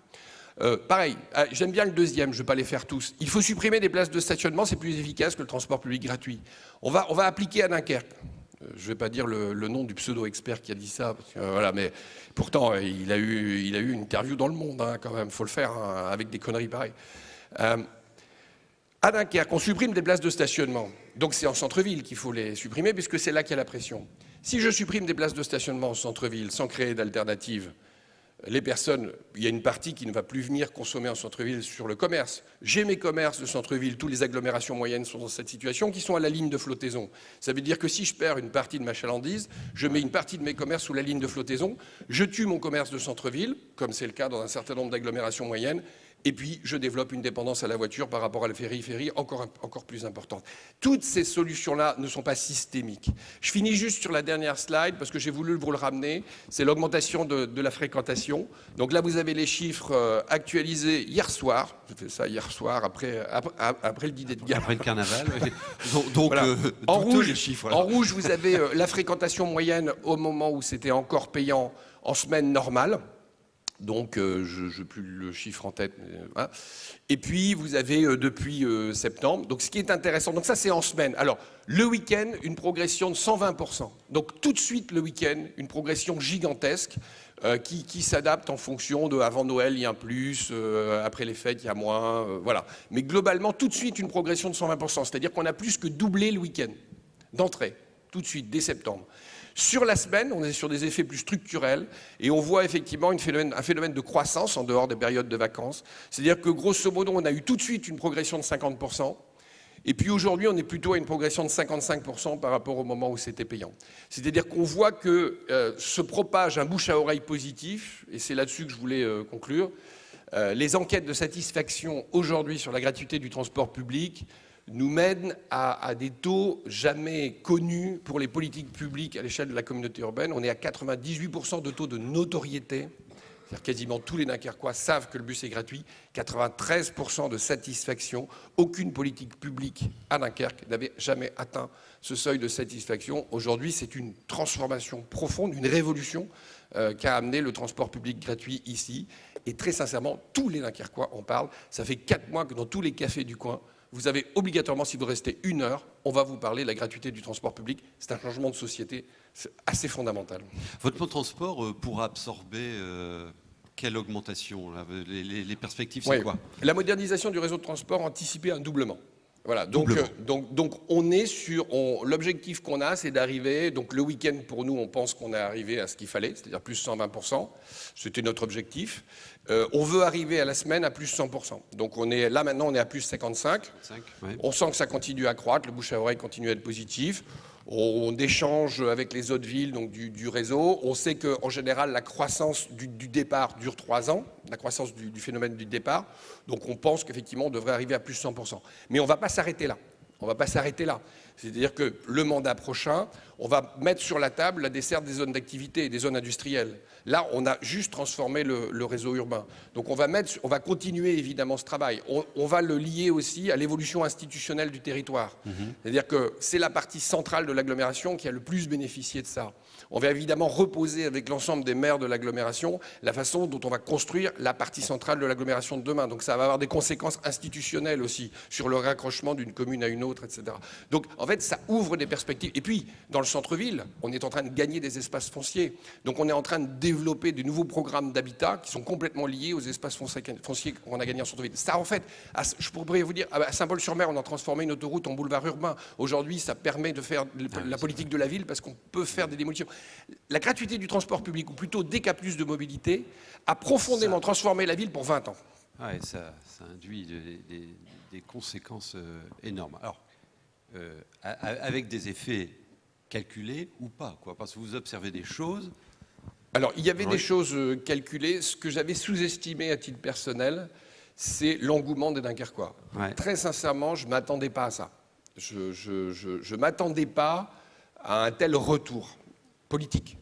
Pareil, j'aime bien le deuxième, je ne vais pas les faire tous. Il faut supprimer des places de stationnement, c'est plus efficace que le transport public gratuit. On va appliquer à Dunkerque. Je ne vais pas dire le nom du pseudo-expert qui a dit ça, parce que, voilà, mais pourtant, il a eu une interview dans Le Monde, hein, quand même, il faut le faire, hein, avec des conneries pareilles. À Dunkerque, on supprime des places de stationnement. Donc c'est en centre-ville qu'il faut les supprimer, puisque c'est là qu'il y a la pression. Si je supprime des places de stationnement en centre-ville sans créer d'alternative, les personnes, il y a une partie qui ne va plus venir consommer en centre-ville sur le commerce. J'ai mes commerces de centre-ville, toutes les agglomérations moyennes sont dans cette situation, qui sont à la ligne de flottaison. Ça veut dire que si je perds une partie de ma chalandise, je mets une partie de mes commerces sous la ligne de flottaison, je tue mon commerce de centre-ville, comme c'est le cas dans un certain nombre d'agglomérations moyennes, et puis je développe une dépendance à la voiture par rapport à la périphérie encore plus importante. Toutes ces solutions-là ne sont pas systémiques. Je finis juste sur la dernière slide, parce que j'ai voulu vous le ramener, c'est l'augmentation de la fréquentation. Donc là, vous avez les chiffres actualisés hier soir, j'ai fait ça hier soir, après le dîner de gare. Après le carnaval, donc voilà. En rouge, les chiffres. Voilà. En rouge, vous avez la fréquentation moyenne au moment où c'était encore payant en semaine normale. Donc, je n'ai plus le chiffre en tête. Mais, voilà. Et puis, vous avez depuis septembre. Donc, ce qui est intéressant, donc ça, c'est en semaine. Alors, le week-end, une progression de 120%. Donc, tout de suite, le week-end, une progression gigantesque qui s'adapte en fonction de avant Noël, il y a un plus, après les fêtes, il y a moins. Voilà. Mais globalement, tout de suite, une progression de 120%. C'est-à-dire qu'on a plus que doublé le week-end d'entrée, tout de suite, dès septembre. Sur la semaine, on est sur des effets plus structurels et on voit effectivement un phénomène de croissance en dehors des périodes de vacances. C'est-à-dire que grosso modo, on a eu tout de suite une progression de 50%. Et puis aujourd'hui, on est plutôt à une progression de 55% par rapport au moment où c'était payant. C'est-à-dire qu'on voit que se propage un bouche à oreille positif, et c'est là-dessus que je voulais conclure. Les enquêtes de satisfaction aujourd'hui sur la gratuité du transport public nous mènent à des taux jamais connus pour les politiques publiques à l'échelle de la communauté urbaine. On est à 98% de taux de notoriété. C'est-à-dire quasiment tous les Dunkerquois savent que le bus est gratuit. 93% de satisfaction. Aucune politique publique à Dunkerque n'avait jamais atteint ce seuil de satisfaction. Aujourd'hui, c'est une transformation profonde, une révolution qu'a amené le transport public gratuit ici. Et très sincèrement, tous les Dunkerquois en parlent. Ça fait 4 mois que dans tous les cafés du coin, vous avez obligatoirement, si vous restez 1 heure, on va vous parler de la gratuité du transport public. C'est un changement de société assez fondamental. Votre plan de transport pourra absorber quelle augmentation là, les perspectives, c'est quoi? La modernisation du réseau de transport anticipée un doublement. Voilà, donc on est sur... L'objectif qu'on a, c'est d'arriver... Donc le week-end, pour nous, on pense qu'on est arrivé à ce qu'il fallait, c'est-à-dire plus 120%. C'était notre objectif. On veut arriver à la semaine à plus 100%. Donc on est là maintenant, on est à plus 55. Ouais. On sent que ça continue à croître, le bouche à oreille continue à être positif. On échange avec les autres villes donc du réseau. On sait qu'en général, la croissance du départ dure 3 ans, la croissance du phénomène du départ. Donc on pense qu'effectivement, on devrait arriver à plus 100%. Mais on ne va pas s'arrêter là. On ne va pas s'arrêter là. C'est-à-dire que le mandat prochain, on va mettre sur la table la desserte des zones d'activité et des zones industrielles. Là, on a juste transformé le réseau urbain. Donc on va continuer évidemment ce travail. On va le lier aussi à l'évolution institutionnelle du territoire. C'est-à-dire que c'est la partie centrale de l'agglomération qui a le plus bénéficié de ça. On va évidemment reposer avec l'ensemble des maires de l'agglomération la façon dont on va construire la partie centrale de l'agglomération de demain. Donc ça va avoir des conséquences institutionnelles aussi sur le raccrochement d'une commune à une autre, etc. Donc en fait, fait, ça ouvre des perspectives. Et puis, dans le centre-ville, on est en train de gagner des espaces fonciers. Donc, on est en train de développer de nouveaux programmes d'habitat qui sont complètement liés aux espaces fonciers qu'on a gagnés en centre-ville. Ça, en fait, je pourrais vous dire, à Saint-Paul-sur-Mer, on a transformé une autoroute en boulevard urbain. Aujourd'hui, ça permet de faire la politique de la ville parce qu'on peut faire des démolitions. La gratuité du transport public, ou plutôt dès qu'il y a plus de mobilité, a profondément transformé la ville pour 20 ans. Ouais, ça induit des conséquences énormes. Alors, avec des effets calculés ou pas, quoi, parce que vous observez des choses. Alors, il y avait des choses calculées. Ce que j'avais sous-estimé à titre personnel, c'est l'engouement des Dunkerquois. Ouais. Très sincèrement, je ne m'attendais pas à ça. Je ne m'attendais pas à un tel retour politique.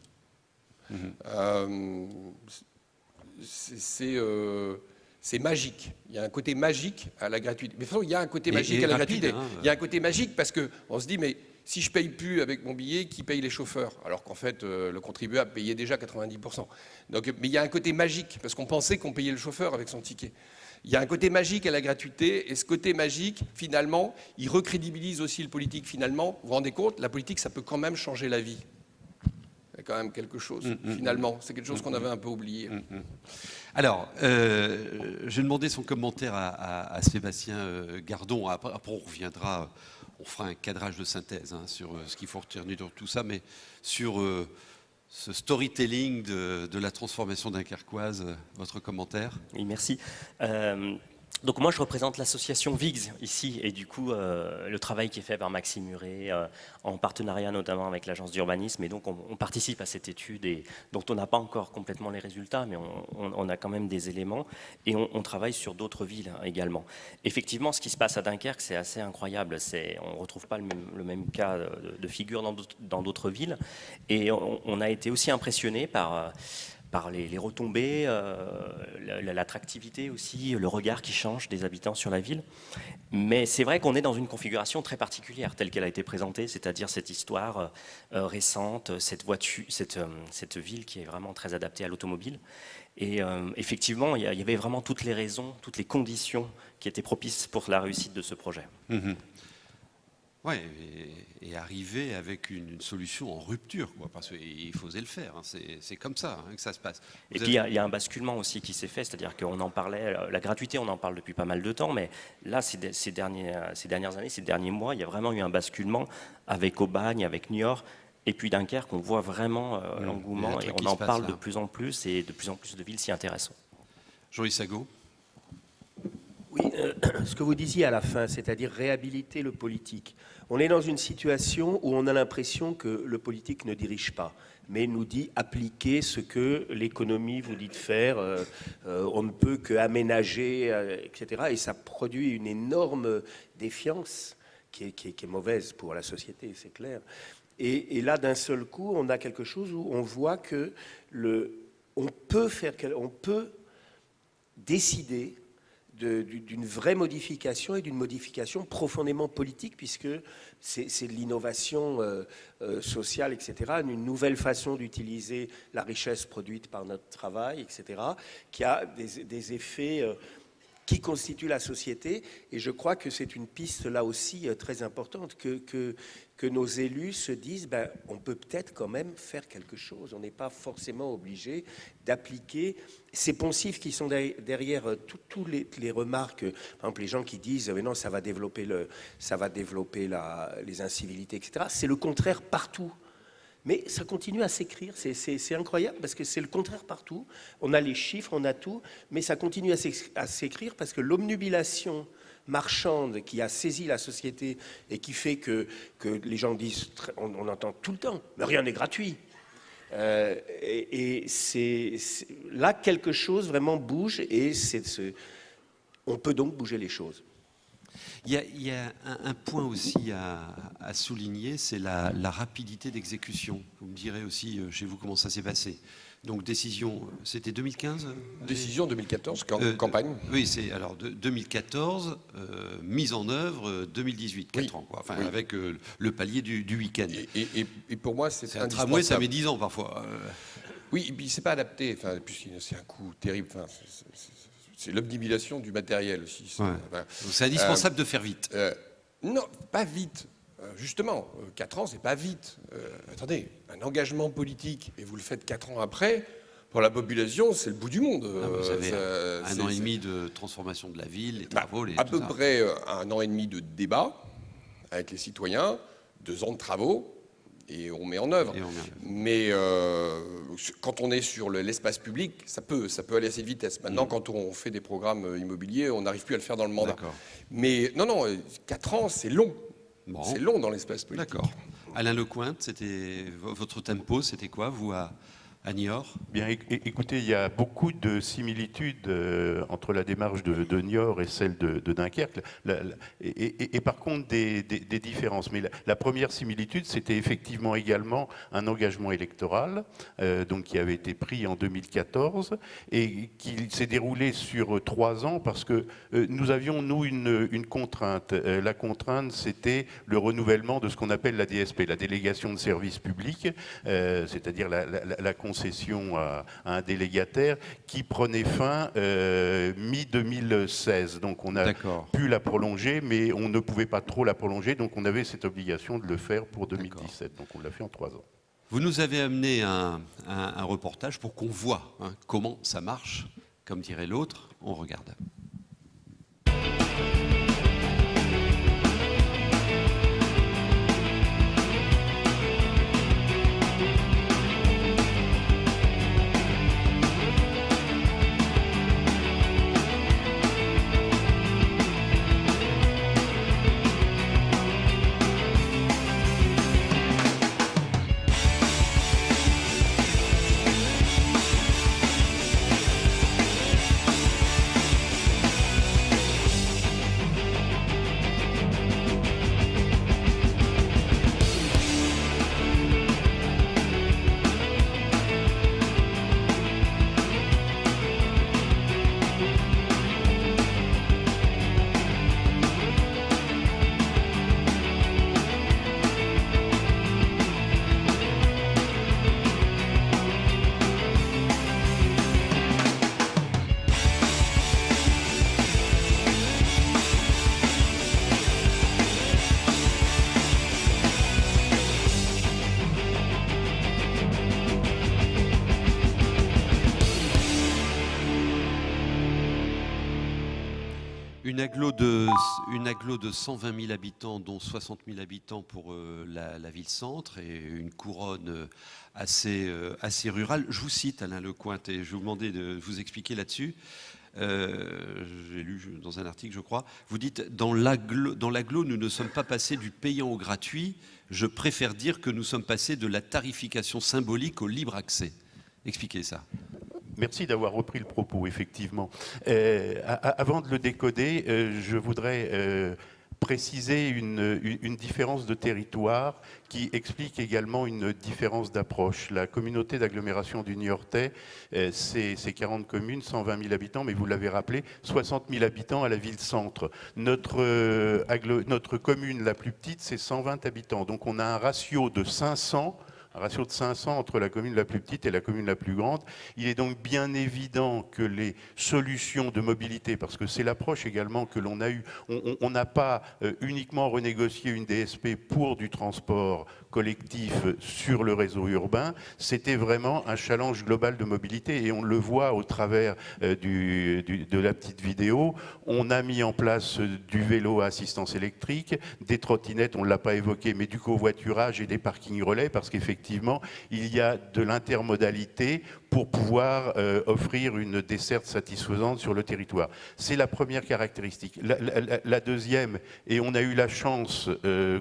C'est magique. Il y a un côté magique à la gratuité. Mais de toute façon, il y a un côté magique à la gratuité. Il y a un côté magique parce qu'on se dit, mais si je ne paye plus avec mon billet, qui paye les chauffeurs? Alors qu'en fait, le contribuable payait déjà 90%. Donc, mais il y a un côté magique parce qu'on pensait qu'on payait le chauffeur avec son ticket. Il y a un côté magique à la gratuité, et ce côté magique, finalement, il recrédibilise aussi le politique. Finalement, vous vous rendez compte, la politique, ça peut quand même changer la vie. C'est quand même quelque chose, finalement. C'est quelque chose qu'on avait un peu oublié. Alors, je vais demander son commentaire à Sébastien Gardon. Après, on reviendra, on fera un cadrage de synthèse sur ce qu'il faut retenir de tout ça, mais sur ce storytelling de la transformation dunkerquoise, votre commentaire? Oui, merci. Donc moi, je représente l'association VIGS ici, et du coup, le travail qui est fait par Maxime Muret, en partenariat notamment avec l'agence d'urbanisme, et donc on participe à cette étude, et dont on n'a pas encore complètement les résultats, mais on a quand même des éléments, et on travaille sur d'autres villes également. Effectivement, ce qui se passe à Dunkerque, c'est assez incroyable. On ne retrouve pas le même cas de figure dans d'autres villes, et on a été aussi impressionné par les retombées, l'attractivité aussi, le regard qui change des habitants sur la ville. Mais c'est vrai qu'on est dans une configuration très particulière, telle qu'elle a été présentée, c'est-à-dire cette histoire récente, cette ville qui est vraiment très adaptée à l'automobile. Et effectivement, il y avait vraiment toutes les raisons, toutes les conditions qui étaient propices pour la réussite de ce projet. Oui, et arriver avec une solution en rupture, quoi, parce qu'il faisait le faire, c'est comme ça que ça se passe. Et puis il y a un basculement aussi qui s'est fait, c'est-à-dire qu'on en parlait, la gratuité on en parle depuis pas mal de temps, mais là ces dernières années, ces derniers mois, il y a vraiment eu un basculement avec Aubagne, avec Niort, et puis Dunkerque, on voit vraiment l'engouement, et on en parle de plus en plus, et de plus en plus de villes s'y intéressent. Jean-Yves Sago. Oui, ce que vous disiez à la fin, c'est-à-dire réhabiliter le politique. On est dans une situation où on a l'impression que le politique ne dirige pas, mais nous dit appliquer ce que l'économie vous dit de faire, on ne peut qu'aménager, etc. Et ça produit une énorme défiance qui est mauvaise pour la société, c'est clair. Et là, d'un seul coup, on a quelque chose où on voit que on peut décider d'une vraie modification, et d'une modification profondément politique, puisque c'est de l'innovation sociale, etc., une nouvelle façon d'utiliser la richesse produite par notre travail, etc., qui a des effets qui constituent la société. Et je crois que c'est une piste là aussi très importante, que nos élus se disent, on peut peut-être quand même faire quelque chose. On n'est pas forcément obligé d'appliquer ces poncifs qui sont derrière toutes les remarques. Par exemple, les gens qui disent, mais non, ça va développer les incivilités, etc. C'est le contraire partout. Mais ça continue à s'écrire, c'est incroyable parce que c'est le contraire partout. On a les chiffres, on a tout, mais ça continue à s'écrire parce que l'obnubilation marchande qui a saisi la société et qui fait que les gens disent, on entend tout le temps, mais rien n'est gratuit. Et là, quelque chose vraiment bouge, et on peut donc bouger les choses. Il y a un point aussi à souligner, c'est la rapidité d'exécution. Vous me direz aussi chez vous comment ça s'est passé. Donc décision, c'était 2015 Décision 2014, campagne. Oui, c'est alors 2014, mise en œuvre 2018, 4 ans, quoi. Enfin, oui. Avec le palier du week-end. Et pour moi, c'est un tramway, ça met 10 ans parfois. Oui, et puis c'est pas adapté, puisque c'est un coût terrible. C'est l'obnubilation du matériel aussi. Ouais. Voilà. C'est indispensable de faire vite. Non, pas vite. Justement, 4 ans, c'est pas vite. Attendez, un engagement politique, et vous le faites 4 ans après, pour la population, c'est le bout du monde. Vous avez un an et demi de transformation de la ville, les travaux, à peu près un an et demi de débat avec les citoyens, 2 ans de travaux, et on met en œuvre. Mais quand on est sur l'espace public, ça peut aller à cette vitesse. Maintenant, quand on fait des programmes immobiliers, on n'arrive plus à le faire dans le mandat. Mais non, 4 ans, c'est long. Bon. C'est long dans l'espace politique. D'accord. Alain Lecointe, c'était votre tempo, c'était quoi, vous, à Niort? Bien, écoutez, il y a beaucoup de similitudes entre la démarche de Niort et celle de Dunkerque, et par contre des différences. Mais la première similitude, c'était effectivement également un engagement électoral, donc qui avait été pris en 2014 et qui s'est déroulé sur 3 ans parce que nous avions, nous, une contrainte. La contrainte, c'était le renouvellement de ce qu'on appelle la DSP, la délégation de service public, c'est-à-dire la concession à un délégataire qui prenait fin mi-2016. Donc on a pu la prolonger, mais on ne pouvait pas trop la prolonger, donc on avait cette obligation de le faire pour 2017. Donc on l'a fait en 3 ans. Vous nous avez amené un reportage pour qu'on voit comment ça marche. Comme dirait l'autre, on regarde. Une agglo de 120 000 habitants, dont 60 000 habitants pour la ville-centre, et une couronne assez rurale. Je vous cite, Alain Lecointe, et je vous demandais de vous expliquer là-dessus. J'ai lu dans un article, je crois. Vous dites, dans l'agglo, nous ne sommes pas passés du payant au gratuit. Je préfère dire que nous sommes passés de la tarification symbolique au libre accès. Expliquez ça. Merci d'avoir repris le propos, effectivement. Avant de le décoder, je voudrais préciser une différence de territoire qui explique également une différence d'approche. La communauté d'agglomération du Niortais, c'est 40 communes, 120 000 habitants, mais vous l'avez rappelé, 60 000 habitants à la ville-centre. Notre commune la plus petite, c'est 120 habitants. Donc on a un ratio de 500 entre la commune la plus petite et la commune la plus grande. Il est donc bien évident que les solutions de mobilité, parce que c'est l'approche également que l'on a eue, on n'a pas uniquement renégocié une DSP pour du transport collectif sur le réseau urbain, c'était vraiment un challenge global de mobilité et on le voit au travers de la petite vidéo. On a mis en place du vélo à assistance électrique, des trottinettes, on ne l'a pas évoqué, mais du covoiturage et des parkings relais parce qu'effectivement, il y a de l'intermodalité pour pouvoir offrir une desserte satisfaisante sur le territoire. C'est la première caractéristique. La deuxième, et on a eu la chance,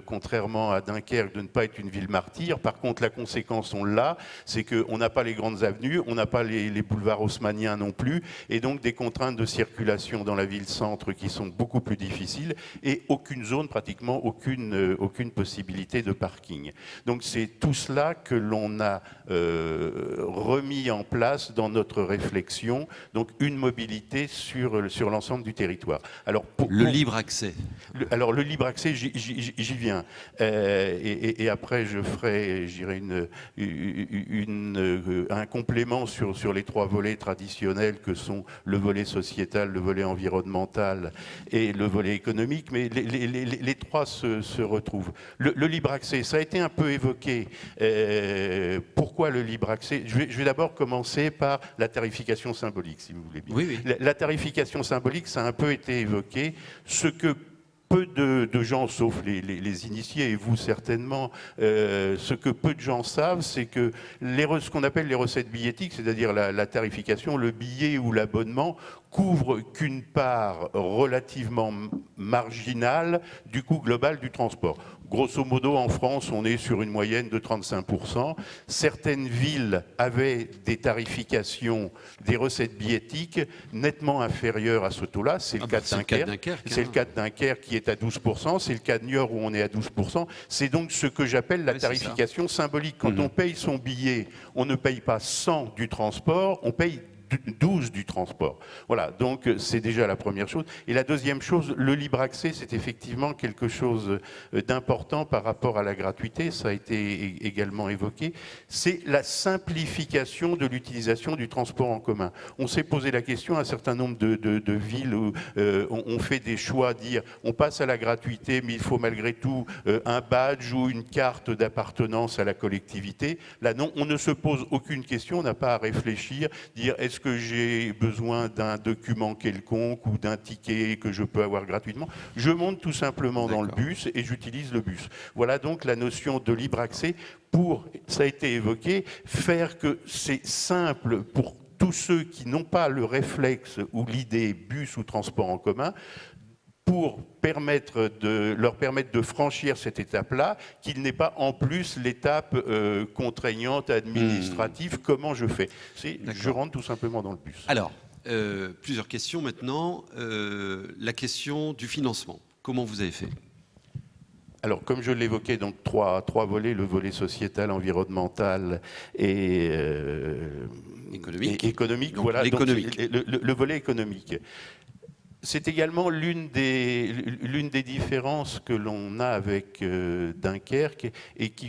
contrairement à Dunkerque, de ne pas être une ville martyre. Par contre, la conséquence, on l'a, c'est qu'on n'a pas les grandes avenues, on n'a pas les boulevards haussmanniens non plus, et donc des contraintes de circulation dans la ville-centre qui sont beaucoup plus difficiles, et aucune zone, pratiquement aucune possibilité de parking. Donc c'est tout cela que l'on a remis en place dans notre réflexion, donc une mobilité sur l'ensemble du territoire. Alors, le libre accès. Le libre accès, j'y viens. Et après, après je ferai, je dirais, un complément sur les 3 volets traditionnels que sont le volet sociétal, le volet environnemental et le volet économique, mais les 3 se retrouvent. Le libre accès, ça a été un peu évoqué. Pourquoi le libre accès? Je vais d'abord commencer par la tarification symbolique, si vous voulez bien. Oui, oui. La tarification symbolique, ça a un peu été évoqué. Ce que peu de gens, sauf les initiés et vous certainement, ce que peu de gens savent, c'est que ce qu'on appelle les recettes billettiques, c'est-à-dire la tarification, le billet ou l'abonnement, couvre qu'une part relativement marginale du coût global du transport. Grosso modo, en France, on est sur une moyenne de 35%. Certaines villes avaient des tarifications, des recettes billettiques nettement inférieures à ce taux-là. C'est le cas de Dunkerque. C'est le cas de Dunkerque qui est à 12%. C'est le cas de Niort où on est à 12%. C'est donc ce que j'appelle la tarification symbolique. Quand on paye son billet, on ne paye pas 100 du transport, on paye 12 du transport. Voilà, donc c'est déjà la première chose. Et la deuxième chose, le libre accès, c'est effectivement quelque chose d'important par rapport à la gratuité, ça a été également évoqué, c'est la simplification de l'utilisation du transport en commun. On s'est posé la question, un certain nombre de villes où on fait des choix, dire on passe à la gratuité, mais il faut malgré tout un badge ou une carte d'appartenance à la collectivité. Là non, on ne se pose aucune question, on n'a pas à réfléchir, dire est-ce que j'ai besoin d'un document quelconque ou d'un ticket que je peux avoir gratuitement? Je monte tout simplement dans le bus et j'utilise le bus. Voilà donc la notion de libre accès pour, ça a été évoqué, faire que c'est simple pour tous ceux qui n'ont pas le réflexe ou l'idée bus ou transport en commun, pour leur permettre de franchir cette étape-là, qu'il n'ait pas en plus l'étape contraignante, administrative. Comment je fais? Je rentre tout simplement dans le bus. Alors, plusieurs questions maintenant. La question du financement. Comment vous avez fait? Alors, comme je l'évoquais, donc trois volets, le volet sociétal, environnemental et économique. Donc, voilà, l'économique. Le volet économique. C'est également l'une des différences que l'on a avec Dunkerque et qui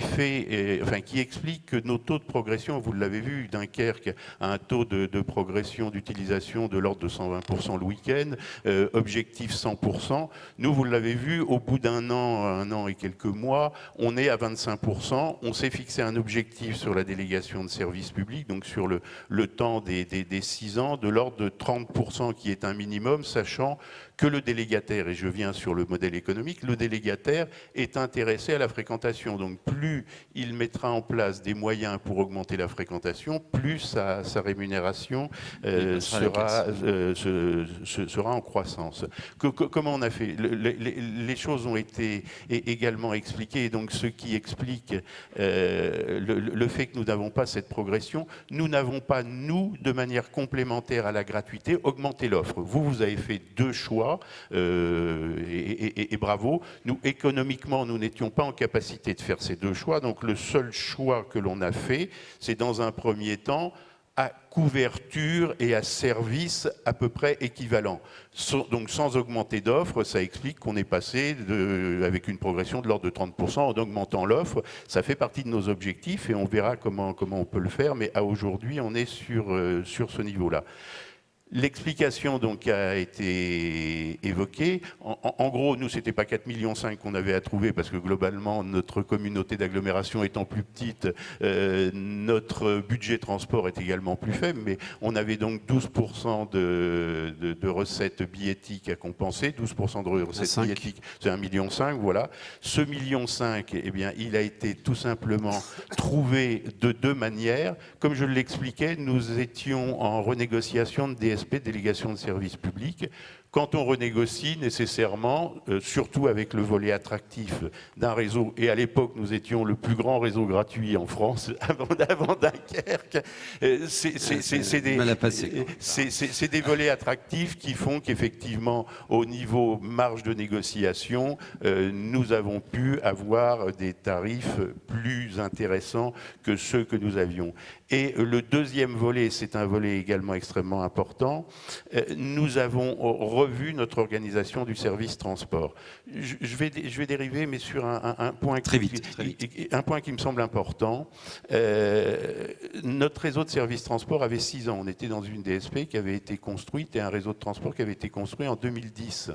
explique que nos taux de progression, vous l'avez vu, Dunkerque a un taux de progression d'utilisation de l'ordre de 120% le week-end, objectif 100%. Nous, vous l'avez vu, au bout un an et quelques mois, on est à 25%. On s'est fixé un objectif sur la délégation de services publics, donc sur le temps des 6 ans, de l'ordre de 30% qui est un minimum, sachant que le délégataire, et je viens sur le modèle économique, le délégataire est intéressé à la fréquentation. Donc plus il mettra en place des moyens pour augmenter la fréquentation, plus sa rémunération sera en croissance. Comment on a fait? Les choses ont été également expliquées, et donc ce qui explique le fait que nous n'avons pas cette progression, nous n'avons pas, nous, de manière complémentaire à la gratuité, augmenté l'offre. Vous avez fait 2 choix, et bravo. Nous, économiquement, nous n'étions pas en capacité de faire ces 2 choix, donc le seul choix que l'on a fait, c'est dans un premier temps à couverture et à service à peu près équivalents. Donc sans augmenter d'offres, ça explique qu'on est passé avec une progression de l'ordre de 30% en augmentant l'offre. Ça fait partie de nos objectifs et on verra comment on peut le faire, mais à aujourd'hui, on est sur ce niveau-là. L'explication donc a été évoquée. En gros, nous, c'était pas 4,5 millions qu'on avait à trouver parce que globalement, notre communauté d'agglomération étant plus petite, notre budget transport est également plus faible, mais on avait donc 12% de recettes billettiques à compenser. 12% de recettes billettiques, c'est 1,5 million, voilà. Ce 1,5 million, eh bien, il a été tout simplement trouvé de 2 manières. Comme je l'expliquais, nous étions en renégociation de DSP, délégation de services publics. Quand on renégocie nécessairement, surtout avec le volet attractif d'un réseau, et à l'époque nous étions le plus grand réseau gratuit en France avant Dunkerque, c'est des volets attractifs qui font qu'effectivement au niveau marge de négociation, nous avons pu avoir des tarifs plus intéressants que ceux que nous avions. Et le deuxième volet, c'est un volet également extrêmement important, nous avons revu notre organisation du service transport. Je vais dériver, mais sur un point Très vite. un point qui me semble important. Notre réseau de service transport avait 6 ans. On était dans une DSP qui avait été construite et un réseau de transport qui avait été construit en 2010.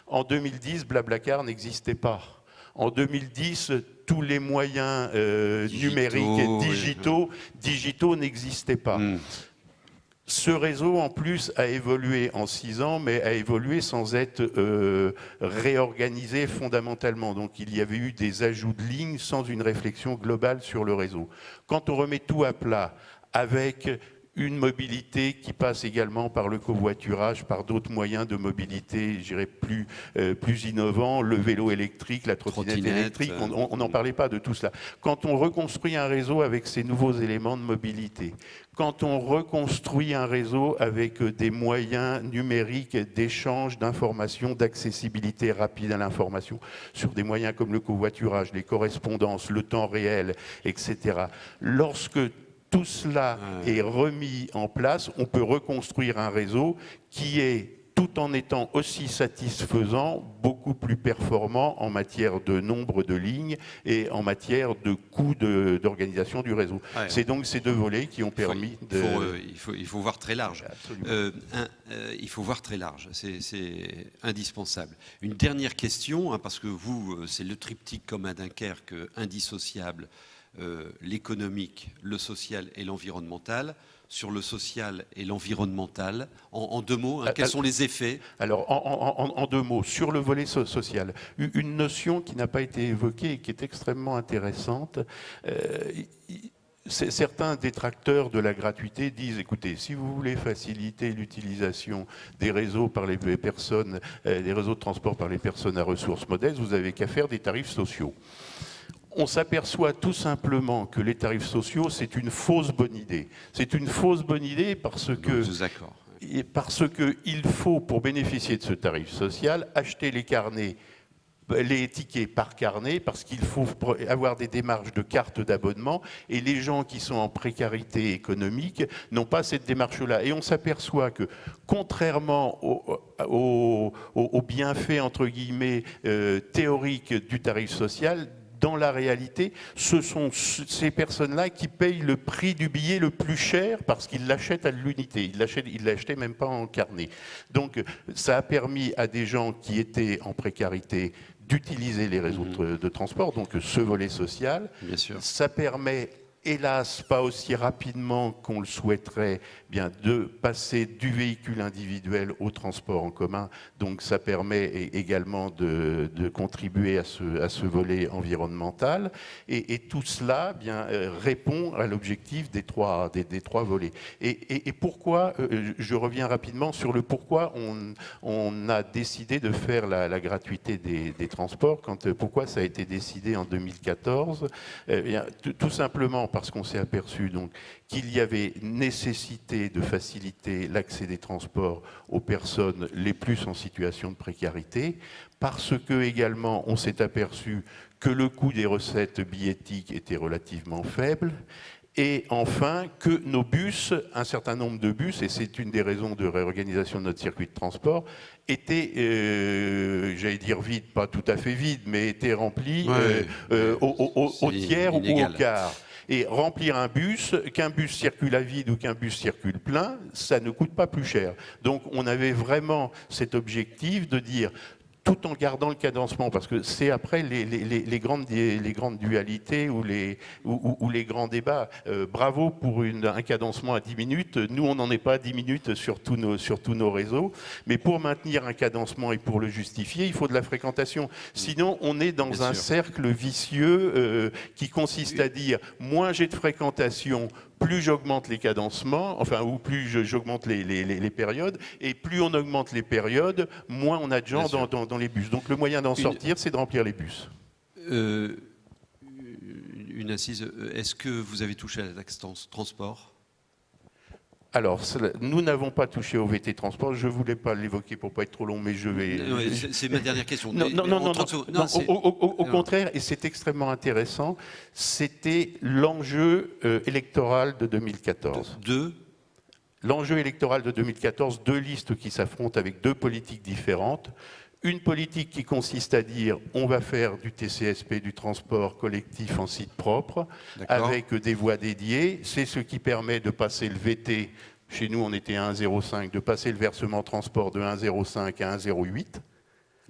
En 2010, Blablacar n'existait pas. En 2010, tous les moyens numériques digitaux n'existaient pas. Ce réseau, en plus, a évolué en 6 ans, mais a évolué sans être réorganisé fondamentalement. Donc, il y avait eu des ajouts de lignes sans une réflexion globale sur le réseau. Quand on remet tout à plat, avec une mobilité qui passe également par le covoiturage, par d'autres moyens de mobilité, je dirais plus innovants, le vélo électrique, la trottinette électrique, on n'en parlait pas de tout cela. Quand on reconstruit un réseau avec ces nouveaux éléments de mobilité, quand on reconstruit un réseau avec des moyens numériques d'échange d'informations, d'accessibilité rapide à l'information, sur des moyens comme le covoiturage, les correspondances, le temps réel, etc. Lorsque tout cela est remis en place, on peut reconstruire un réseau qui est, tout en étant aussi satisfaisant, beaucoup plus performant en matière de nombre de lignes et en matière de coût d'organisation du réseau. Ouais. C'est donc ces deux volets qui ont permis il faut voir très large. Il faut voir très large, c'est indispensable. Une dernière question, hein, parce que vous, c'est le triptyque comme à Dunkerque, indissociable. L'économique, le social et l'environnemental. Sur le social et l'environnemental, en 2 mots, hein, quels sont les effets? Alors, en 2 mots, sur le volet social, une notion qui n'a pas été évoquée et qui est extrêmement intéressante. Certains détracteurs de la gratuité disent, écoutez, si vous voulez faciliter l'utilisation des réseaux par les personnes, des réseaux de transport par les personnes à ressources modestes, vous n'avez qu'à faire des tarifs sociaux. On s'aperçoit tout simplement que les tarifs sociaux, c'est une fausse bonne idée. C'est une fausse bonne idée parce que il faut, pour bénéficier de ce tarif social, acheter les carnets, les tickets par carnet, parce qu'il faut avoir des démarches de carte d'abonnement, et les gens qui sont en précarité économique n'ont pas cette démarche-là. Et on s'aperçoit que, contrairement aux bienfaits, entre guillemets, théoriques du tarif social, dans la réalité, ce sont ces personnes-là qui payent le prix du billet le plus cher parce qu'ils l'achètent à l'unité. Ils ne l'achetaient même pas en carnet. Donc, ça a permis à des gens qui étaient en précarité d'utiliser les réseaux de transport, donc ce volet social. Bien sûr. Ça permet, hélas, pas aussi rapidement qu'on le souhaiterait, bien, de passer du véhicule individuel au transport en commun. Donc ça permet également de contribuer à ce volet environnemental. Et tout cela, bien, répond à l'objectif des trois volets. Et pourquoi, je reviens rapidement sur le pourquoi on a décidé de faire la gratuité des transports, pourquoi ça a été décidé en 2014. Bien, tout simplement parce qu'on s'est aperçu donc qu'il y avait nécessité de faciliter l'accès des transports aux personnes les plus en situation de précarité, parce que également on s'est aperçu que le coût des recettes billettiques était relativement faible, et enfin que nos bus, un certain nombre de bus, et c'est une des raisons de réorganisation de notre circuit de transport, étaient, j'allais dire vides, pas tout à fait vides, mais étaient remplis au tiers ou au quart. Et remplir un bus, qu'un bus circule à vide ou qu'un bus circule plein, ça ne coûte pas plus cher. Donc on avait vraiment cet objectif de dire, tout en gardant le cadencement, parce que c'est après les grandes dualités ou les grands débats. Bravo pour un cadencement à 10 minutes. Nous, on n'en est pas à 10 minutes sur tous nos réseaux. Mais pour maintenir un cadencement et pour le justifier, il faut de la fréquentation. Sinon, on est dans un cercle vicieux qui consiste à dire, moins j'ai de fréquentation, plus j'augmente les cadencements, enfin, ou plus j'augmente les périodes, et plus on augmente les périodes, moins on a de gens dans les bus. Donc le moyen d'en sortir, c'est de remplir les bus. Une incise, est-ce que vous avez touché à la taxe transport ? Alors, nous n'avons pas touché au VT transport. Je ne voulais pas l'évoquer pour ne pas être trop long, mais je vais... C'est ma dernière question. Non, au contraire, et c'est extrêmement intéressant, c'était l'enjeu électoral de 2014. L'enjeu électoral de 2014, deux listes qui s'affrontent avec deux politiques différentes. Une politique qui consiste à dire on va faire du TCSP, du transport collectif en site propre, avec des voies dédiées. C'est ce qui permet de passer le VT, chez nous on était à 1,05, de passer le versement transport de 1,05 à 1,08.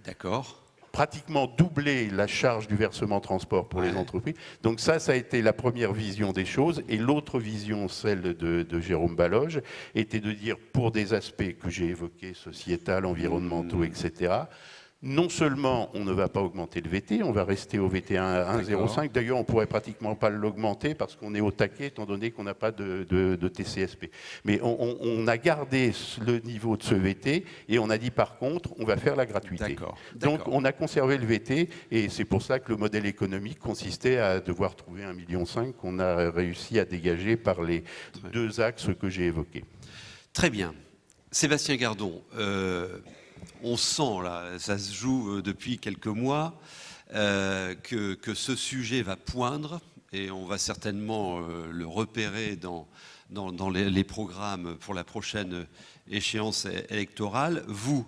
D'accord. Pratiquement doubler la charge du versement transport pour les entreprises. Donc ça a été la première vision des choses. Et l'autre vision, celle de Jérôme Baloge, était de dire, pour des aspects que j'ai évoqués, sociétal, environnementaux, etc., non seulement on ne va pas augmenter le VT, on va rester au VT 1,05. D'ailleurs, on ne pourrait pratiquement pas l'augmenter parce qu'on est au taquet, étant donné qu'on n'a pas de TCSP. Mais on a gardé le niveau de ce VT et on a dit par contre, on va faire la gratuité. Donc on a conservé le VT et c'est pour ça que le modèle économique consistait à devoir trouver 1,5 million qu'on a réussi à dégager par les deux axes que j'ai évoqués. Très bien. Sébastien Gardon, on sent, là, ça se joue depuis quelques mois, que ce sujet va poindre et on va certainement le repérer dans les programmes pour la prochaine échéance électorale. Vous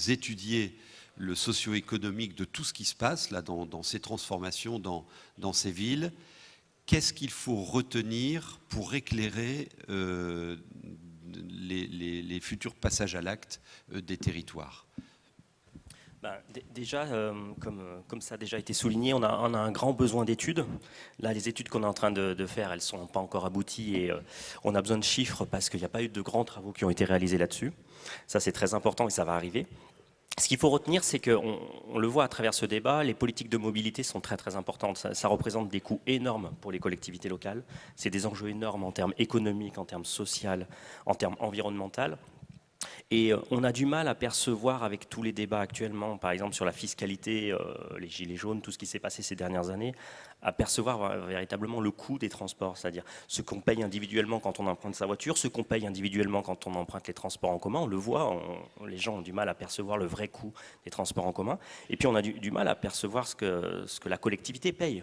étudiez le socio-économique de tout ce qui se passe là, dans ces transformations, dans ces villes. Qu'est-ce qu'il faut retenir pour éclairer les futurs passages à l'acte des territoires? Déjà, comme ça a déjà été souligné, on a un grand besoin d'études. Là, les études qu'on est en train de faire, elles ne sont pas encore abouties et on a besoin de chiffres parce qu'il n'y a pas eu de grands travaux qui ont été réalisés là-dessus. Ça, c'est très important et ça va arriver. Ce qu'il faut retenir, c'est qu'on le voit à travers ce débat, les politiques de mobilité sont très très importantes. Ça représente des coûts énormes pour les collectivités locales. C'est des enjeux énormes en termes économiques, en termes sociaux, en termes environnementaux. Et on a du mal à percevoir avec tous les débats actuellement, par exemple sur la fiscalité, les gilets jaunes, tout ce qui s'est passé ces dernières années, à percevoir véritablement le coût des transports, c'est-à-dire ce qu'on paye individuellement quand on emprunte sa voiture, ce qu'on paye individuellement quand on emprunte les transports en commun. On le voit, les gens ont du mal à percevoir le vrai coût des transports en commun. Et puis on a du mal à percevoir ce que la collectivité paye.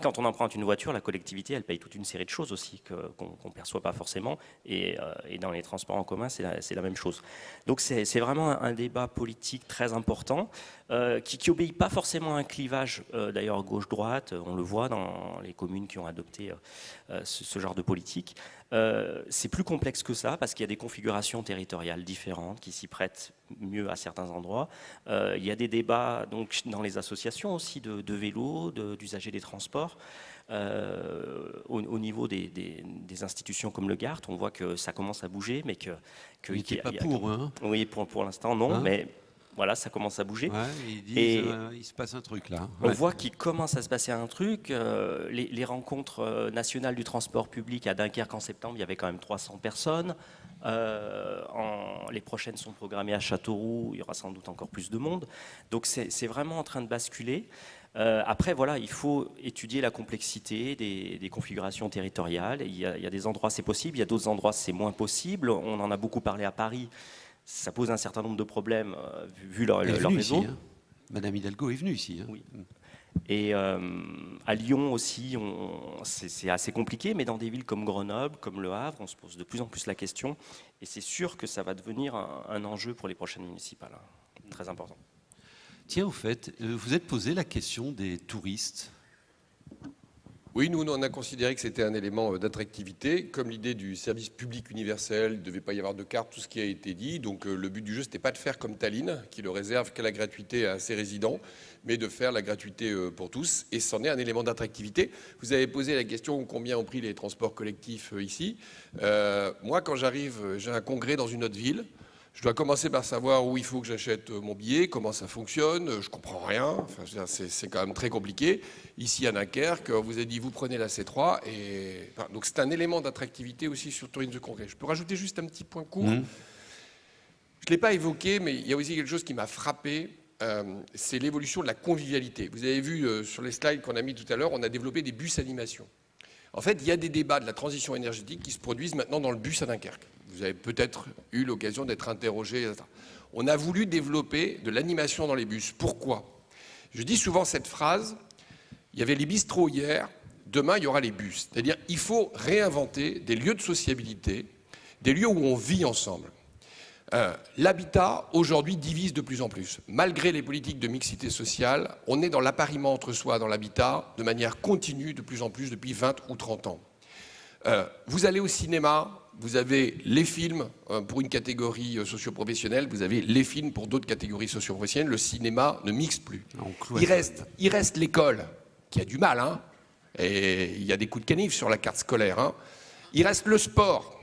Quand on emprunte une voiture, la collectivité, elle paye toute une série de choses aussi qu'on ne perçoit pas forcément. Et dans les transports en commun, c'est la même chose. Donc c'est vraiment un débat politique très important qui obéit pas forcément à un clivage d'ailleurs gauche-droite. On le voit dans les communes qui ont adopté ce genre de politique. C'est plus complexe que ça parce qu'il y a des configurations territoriales différentes qui s'y prêtent mieux à certains endroits. Il y a des débats donc, dans les associations aussi de vélos, d'usagers des transports. Au niveau des institutions comme le GART, on voit que ça commence à bouger, mais Il n'était pas pour, hein? Oui, pour l'instant, non, Hein? mais voilà, ça commence à bouger. Ouais, ils disent, il se passe un truc là. On voit qu'il commence à se passer un truc. Les rencontres nationales du transport public à Dunkerque en septembre, il y avait quand même 300 personnes. Les prochaines sont programmées à Châteauroux, il y aura sans doute encore plus de monde. Donc c'est vraiment en train de basculer. Après, voilà, il faut étudier la complexité des configurations territoriales. Il y a des endroits c'est possible, il y a d'autres endroits c'est moins possible. On en a beaucoup parlé à Paris. Ça pose un certain nombre de problèmes vu leur réseau. Ici, hein. Madame Hidalgo est venue ici. Hein. Oui. Et à Lyon aussi, c'est assez compliqué, mais dans des villes comme Grenoble, comme Le Havre, on se pose de plus en plus la question. Et c'est sûr que ça va devenir un enjeu pour les prochaines municipales. Hein. Très important. Tiens, au fait, vous êtes posé la question des touristes. Oui, nous, on a considéré que c'était un élément d'attractivité, comme l'idée du service public universel, il ne devait pas y avoir de carte, tout ce qui a été dit. Donc le but du jeu, ce n'était pas de faire comme Tallinn, qui ne réserve que la gratuité à ses résidents, mais de faire la gratuité pour tous. Et c'en est un élément d'attractivité. Vous avez posé la question combien ont pris les transports collectifs ici. Moi, quand j'arrive, j'ai un congrès dans une autre ville. Je dois commencer par savoir où il faut que j'achète mon billet, comment ça fonctionne, je comprends rien, enfin, c'est quand même très compliqué. Ici à Dunkerque, on vous a dit vous prenez la C3, et enfin, donc c'est un élément d'attractivité aussi sur Tourisme de Congrès. Je peux rajouter juste un petit point court. Je ne l'ai pas évoqué, mais il y a aussi quelque chose qui m'a frappé, c'est l'évolution de la convivialité. Vous avez vu sur les slides qu'on a mis tout à l'heure, on a développé des bus animation. En fait, il y a des débats de la transition énergétique qui se produisent maintenant dans le bus à Dunkerque. Vous avez peut-être eu l'occasion d'être interrogé. On a voulu développer de l'animation dans les bus. Pourquoi? Je dis souvent cette phrase, il y avait les bistrots hier, demain, il y aura les bus. C'est-à-dire il faut réinventer des lieux de sociabilité, des lieux où on vit ensemble. L'habitat, aujourd'hui, divise de plus en plus. Malgré les politiques de mixité sociale, on est dans l'appariement entre soi, dans l'habitat, de manière continue, de plus en plus, depuis 20 ou 30 ans. Vous allez au cinéma, vous avez les films pour une catégorie socio-professionnelle, vous avez les films pour d'autres catégories socio-professionnelles. Le cinéma ne mixe plus. Il reste l'école, qui a du mal, hein, et il y a des coups de canif sur la carte scolaire. Hein. Il reste le sport.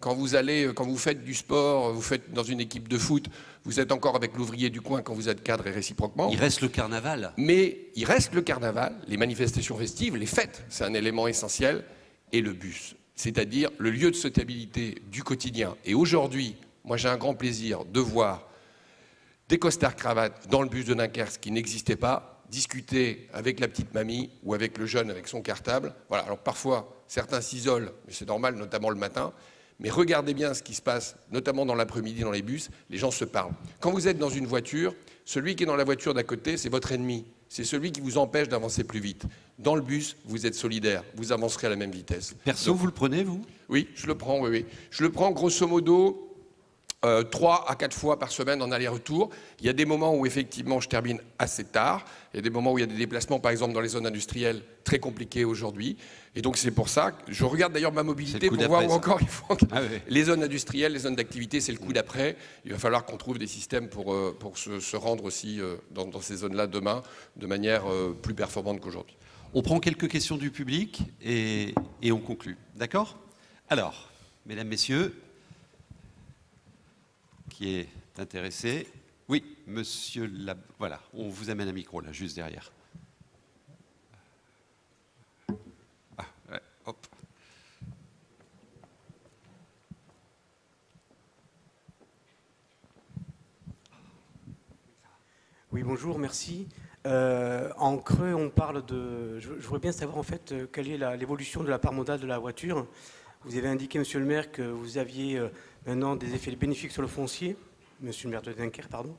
Quand vous faites du sport, vous faites dans une équipe de foot, vous êtes encore avec l'ouvrier du coin quand vous êtes cadre et réciproquement. Il reste le carnaval. Mais il reste le carnaval, les manifestations festives, les fêtes, c'est un élément essentiel, et le bus, c'est-à-dire le lieu de sociabilité du quotidien. Et aujourd'hui, moi j'ai un grand plaisir de voir des costards cravates dans le bus de Dunkerque, ce qui n'existait pas, discuter avec la petite mamie ou avec le jeune avec son cartable. Voilà. Alors parfois, certains s'isolent, mais c'est normal, notamment le matin. Mais regardez bien ce qui se passe, notamment dans l'après-midi dans les bus, les gens se parlent. Quand vous êtes dans une voiture, celui qui est dans la voiture d'à côté, c'est votre ennemi. C'est celui qui vous empêche d'avancer plus vite. Dans le bus, vous êtes solidaire, vous avancerez à la même vitesse. Perso, donc, vous le prenez, vous? Oui, je le prends, oui. Je le prends grosso modo 3 à 4 fois par semaine en aller-retour. Il y a des moments où effectivement je termine assez tard. Il y a des moments où il y a des déplacements, par exemple dans les zones industrielles, très compliqués aujourd'hui. Et donc c'est pour ça que je regarde d'ailleurs ma mobilité pour voir où encore il faut. Les zones industrielles, les zones d'activité, c'est le coup d'après. Il va falloir qu'on trouve des systèmes pour se rendre aussi dans ces zones-là demain de manière plus performante qu'aujourd'hui. On prend quelques questions du public et on conclut. D'accord? Alors, mesdames, messieurs, qui est intéressé? Oui, monsieur, voilà, on vous amène un micro là, juste derrière. Ah, ouais, hop. Oui, bonjour, merci. En creux, on parle de... Je voudrais bien savoir en fait quelle est l'évolution de la part modale de la voiture. Vous avez indiqué, monsieur le maire, que vous aviez maintenant des effets bénéfiques sur le foncier, monsieur le maire de Dunkerque, pardon.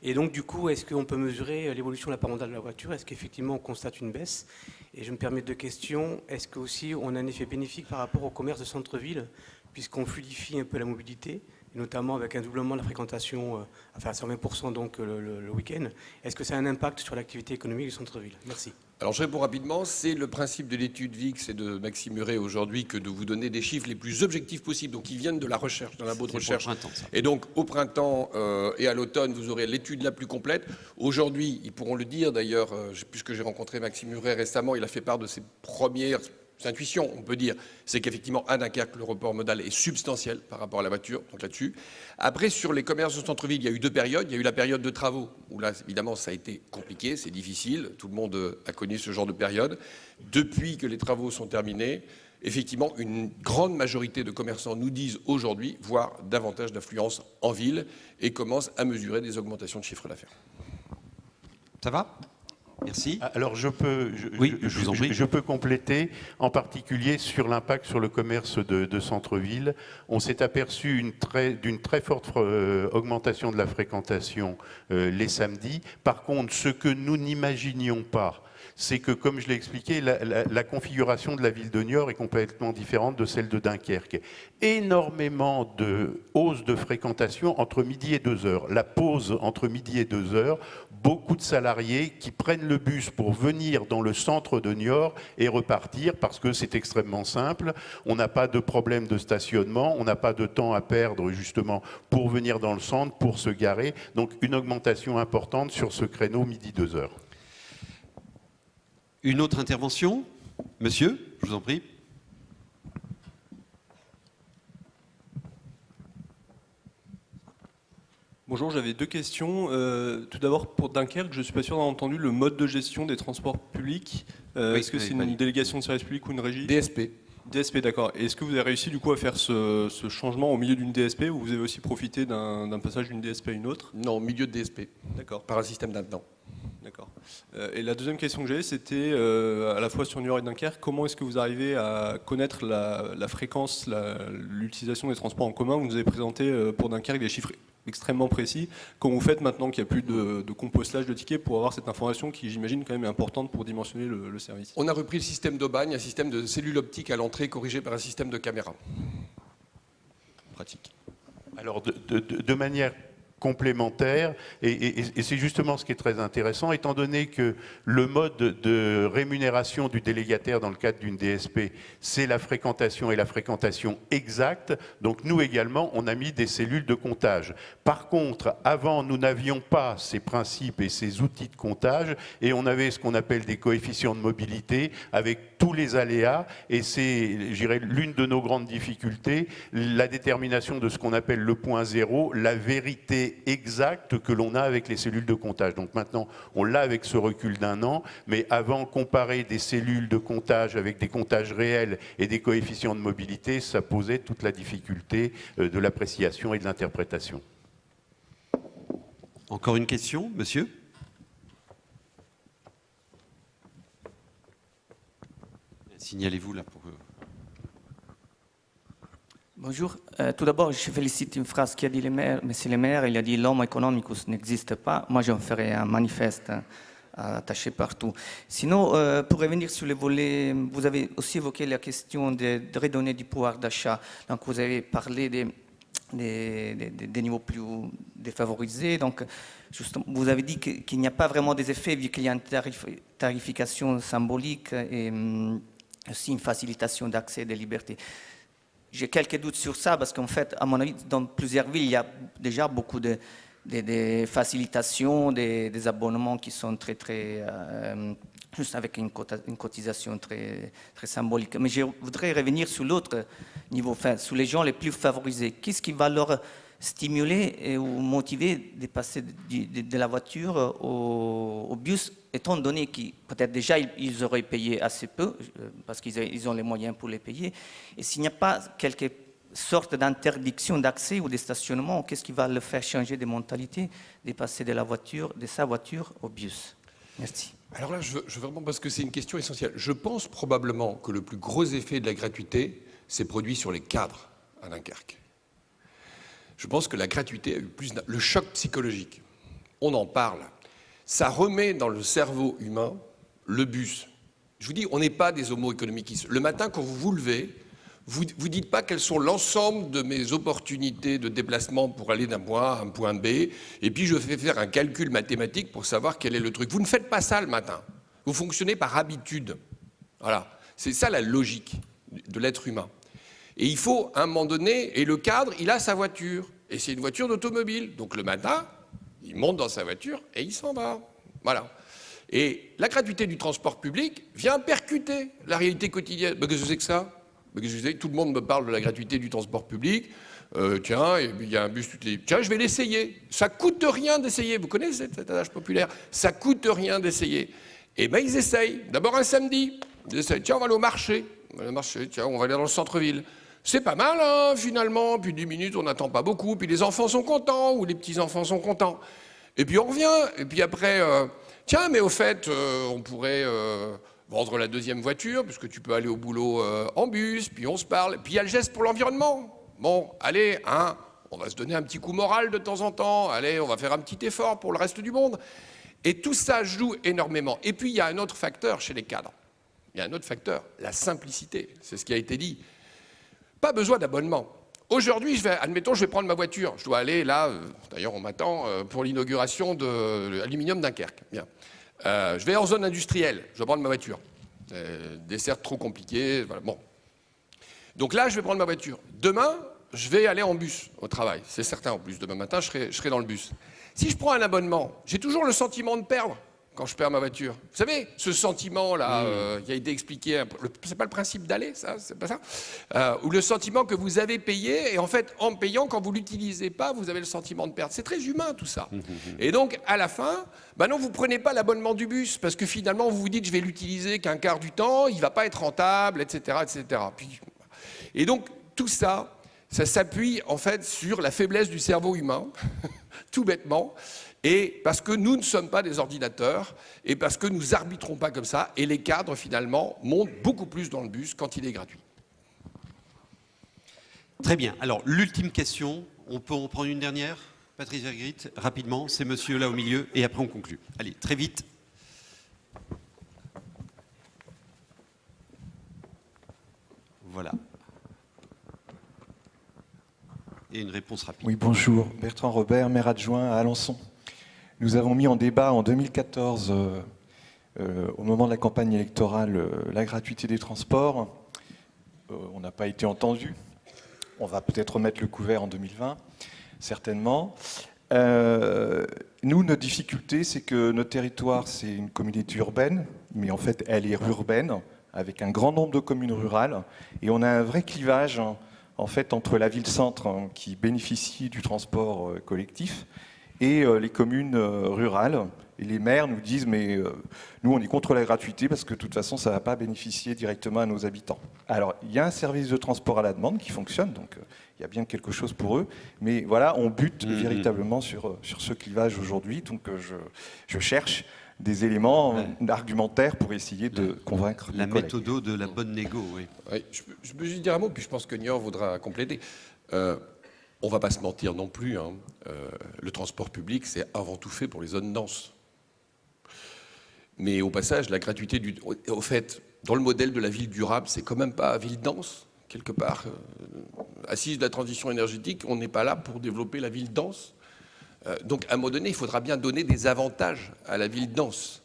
Et donc, du coup, est-ce qu'on peut mesurer l'évolution de la part modale de la voiture? Est-ce qu'effectivement, on constate une baisse? Et je me permets deux questions. Est-ce qu'aussi, on a un effet bénéfique par rapport au commerce de centre-ville, puisqu'on fluidifie un peu la mobilité, et notamment avec un doublement de la fréquentation, enfin à 120% donc le week-end? Est-ce que ça a un impact sur l'activité économique du centre-ville? Merci. Alors je réponds rapidement, c'est le principe de l'étude VIX et de Maxime Muret aujourd'hui que de vous donner des chiffres les plus objectifs possibles, donc qui viennent de la recherche, d'un labo de recherche. Et donc au printemps et à l'automne, vous aurez l'étude la plus complète. Aujourd'hui, ils pourront le dire d'ailleurs, puisque j'ai rencontré Maxime Muret récemment, il a fait part de ses premières intuition, on peut dire, c'est qu'effectivement, à Dunkerque, le report modal est substantiel par rapport à la voiture, donc là-dessus. Après, sur les commerces de centre-ville, il y a eu 2 périodes. Il y a eu la période de travaux, où là, évidemment, ça a été compliqué, c'est difficile. Tout le monde a connu ce genre de période. Depuis que les travaux sont terminés, effectivement, une grande majorité de commerçants nous disent aujourd'hui voir davantage d'affluence en ville et commencent à mesurer des augmentations de chiffre d'affaires. Ça va ? Merci. Alors je peux compléter, en particulier sur l'impact sur le commerce de centre-ville. On s'est aperçu d'une très forte augmentation de la fréquentation les samedis. Par contre, ce que nous n'imaginions pas, c'est que, comme je l'ai expliqué, la configuration de la ville de Niort est complètement différente de celle de Dunkerque. Énormément de hausse de fréquentation entre midi et 2 heures. La pause entre midi et 2 heures, beaucoup de salariés qui prennent le bus pour venir dans le centre de Niort et repartir parce que c'est extrêmement simple. On n'a pas de problème de stationnement, on n'a pas de temps à perdre justement pour venir dans le centre, pour se garer. Donc une augmentation importante sur ce créneau midi 2 heures. Une autre intervention? Monsieur, je vous en prie. Bonjour, j'avais 2 questions. Tout d'abord, pour Dunkerque, je ne suis pas sûr d'avoir entendu le mode de gestion des transports publics. Est-ce que c'est une délégation de service public ou une régie? DSP. DSP, d'accord. Et est-ce que vous avez réussi du coup à faire ce changement au milieu d'une DSP ou vous avez aussi profité d'un passage d'une DSP à une autre? Non, au milieu de DSP. D'accord. Par un système d'attente. D'accord. Et la deuxième question que j'avais, c'était à la fois sur Niort et Dunkerque, comment est-ce que vous arrivez à connaître la fréquence, l'utilisation des transports en commun? Vous nous avez présenté pour Dunkerque des chiffres extrêmement précis. Comment vous faites maintenant qu'il n'y a plus de compostage de tickets pour avoir cette information qui, j'imagine, quand même est importante pour dimensionner le service? On a repris le système d'Aubagne, un système de cellules optiques à l'entrée corrigé par un système de caméra. Pratique. Alors, de manière complémentaire, et c'est justement ce qui est très intéressant, étant donné que le mode de rémunération du délégataire dans le cadre d'une DSP, c'est la fréquentation et la fréquentation exacte, donc nous également, on a mis des cellules de comptage. Par contre, avant, nous n'avions pas ces principes et ces outils de comptage, et on avait ce qu'on appelle des coefficients de mobilité avec tous les aléas, et c'est, je dirais, l'une de nos grandes difficultés, la détermination de ce qu'on appelle le point zéro, la vérité exacte que l'on a avec les cellules de comptage. Donc maintenant, on l'a avec ce recul d'1 an, mais avant, comparer des cellules de comptage avec des comptages réels et des coefficients de mobilité, ça posait toute la difficulté de l'appréciation et de l'interprétation. Encore une question, monsieur? Signalez-vous là pour... Bonjour. Tout d'abord, je félicite une phrase qu'a dit monsieur le maire. Il a dit « l'homme economicus n'existe pas ». Moi, j'en ferai un manifeste attaché partout. Sinon, pour revenir sur le volet, vous avez aussi évoqué la question de redonner du pouvoir d'achat. Donc, vous avez parlé des niveaux plus défavorisés. Donc, justement, vous avez dit qu'il n'y a pas vraiment des effets vu qu'il y a une tarification symbolique et aussi une facilitation d'accès des libertés. J'ai quelques doutes sur ça parce qu'en fait, à mon avis, dans plusieurs villes, il y a déjà beaucoup de facilitations, des abonnements qui sont très juste avec une cotisation très symbolique. Mais je voudrais revenir sur l'autre niveau, enfin, sur les gens les plus favorisés. Qu'est-ce qui va leur stimuler ou motiver de passer de la voiture au bus, étant donné que peut-être déjà ils auraient payé assez peu, parce qu'ils ont les moyens pour les payer, et s'il n'y a pas quelque sorte d'interdiction d'accès ou de stationnement, qu'est-ce qui va le faire changer de mentalité, de passer de sa voiture au bus? Merci. Alors là, je veux vraiment, parce que c'est une question essentielle. Je pense probablement que le plus gros effet de la gratuité s'est produit sur les cadres à Dunkerque. Je pense que la gratuité a eu le choc psychologique. On en parle. Ça remet dans le cerveau humain le bus. Je vous dis, on n'est pas des homo economicus. Le matin, quand vous vous levez, vous dites pas quelles sont l'ensemble de mes opportunités de déplacement pour aller d'un point A à un point B, et puis je fais faire un calcul mathématique pour savoir quel est le truc. Vous ne faites pas ça le matin. Vous fonctionnez par habitude. Voilà. C'est ça la logique de l'être humain. Et il faut, à un moment donné, et le cadre, il a sa voiture. Et c'est une voiture d'automobile. Donc le matin, il monte dans sa voiture et il s'en va. Voilà. Et la gratuité du transport public vient percuter la réalité quotidienne. Mais qu'est-ce que c'est que ça? Tout le monde me parle de la gratuité du transport public. Tiens, il y a un bus toutes les... Tiens, je vais l'essayer. Ça coûte rien d'essayer. Vous connaissez cet adage populaire? Ça coûte rien d'essayer. Eh bien, ils essayent. D'abord un samedi. Ils essayent. Tiens, on va aller au marché. On va aller au marché. Tiens, on va aller dans le centre-ville. C'est pas mal, hein, finalement. Puis 10 minutes, on n'attend pas beaucoup. Puis les enfants sont contents ou les petits-enfants sont contents. Et puis on revient. Et puis après, tiens, mais au fait, on pourrait vendre la deuxième voiture, puisque tu peux aller au boulot en bus. Puis on se parle. Puis il y a le geste pour l'environnement. Bon, allez, hein, on va se donner un petit coup moral de temps en temps. Allez, on va faire un petit effort pour le reste du monde. Et tout ça joue énormément. Et puis il y a un autre facteur chez les cadres. Il y a un autre facteur, la simplicité. C'est ce qui a été dit. Pas besoin d'abonnement. Aujourd'hui, admettons, je vais prendre ma voiture. Je dois aller là, d'ailleurs on m'attend, pour l'inauguration de l'aluminium Dunkerque. Bien. Je vais en zone industrielle, je dois prendre ma voiture. Dessert trop compliqué, voilà. Bon. Donc là, je vais prendre ma voiture. Demain, je vais aller en bus au travail. C'est certain, en plus, demain matin, je serai dans le bus. Si je prends un abonnement, j'ai toujours le sentiment de perdre quand je perds ma voiture. Vous savez, ce sentiment-là, qui a été expliqué, c'est pas le principe d'aller, ça, c'est pas ça, ou le sentiment que vous avez payé, et en fait, en payant, quand vous l'utilisez pas, vous avez le sentiment de perdre. C'est très humain, tout ça. Et donc, à la fin, ben non, vous prenez pas l'abonnement du bus, parce que finalement, vous vous dites, je vais l'utiliser qu'un quart du temps, il va pas être rentable, etc., etc. Et donc, tout ça, ça s'appuie, en fait, sur la faiblesse du cerveau humain, tout bêtement, et parce que nous ne sommes pas des ordinateurs, et parce que nous arbitrons pas comme ça, et les cadres, finalement, montent beaucoup plus dans le bus quand il est gratuit. Très bien. Alors, l'ultime question, on peut en prendre une dernière? Patrice Vergrit, rapidement, c'est monsieur là au milieu, et après on conclut. Allez, très vite. Voilà. Et une réponse rapide. Oui, bonjour. Bertrand Robert, maire adjoint à Alençon. Nous avons mis en débat en 2014, au moment de la campagne électorale, la gratuité des transports. On n'a pas été entendu. On va peut-être remettre le couvert en 2020, certainement. Nous, notre difficulté, c'est que notre territoire, c'est une communauté urbaine, mais en fait, elle est urbaine, avec un grand nombre de communes rurales. Et on a un vrai clivage, en fait, entre la ville-centre, qui bénéficie du transport collectif, et les communes rurales. Et les maires nous disent, mais nous, on est contre la gratuité parce que de toute façon, ça ne va pas bénéficier directement à nos habitants. Alors, il y a un service de transport à la demande qui fonctionne, donc il y a bien quelque chose pour eux. Mais voilà, on bute véritablement sur ce clivage aujourd'hui. Donc, je cherche des éléments argumentaires pour essayer de convaincre la mes collègues. méthode de la bonne négo, oui. Oui, je peux juste dire un mot, puis je pense que Niort voudra compléter. On ne va pas se mentir non plus. Le transport public, c'est avant tout fait pour les zones denses. Mais au passage, la gratuité au fait, dans le modèle de la ville durable, c'est quand même pas ville dense, quelque part. Assise de la transition énergétique, on n'est pas là pour développer la ville dense. Donc, à un moment donné, il faudra bien donner des avantages à la ville dense.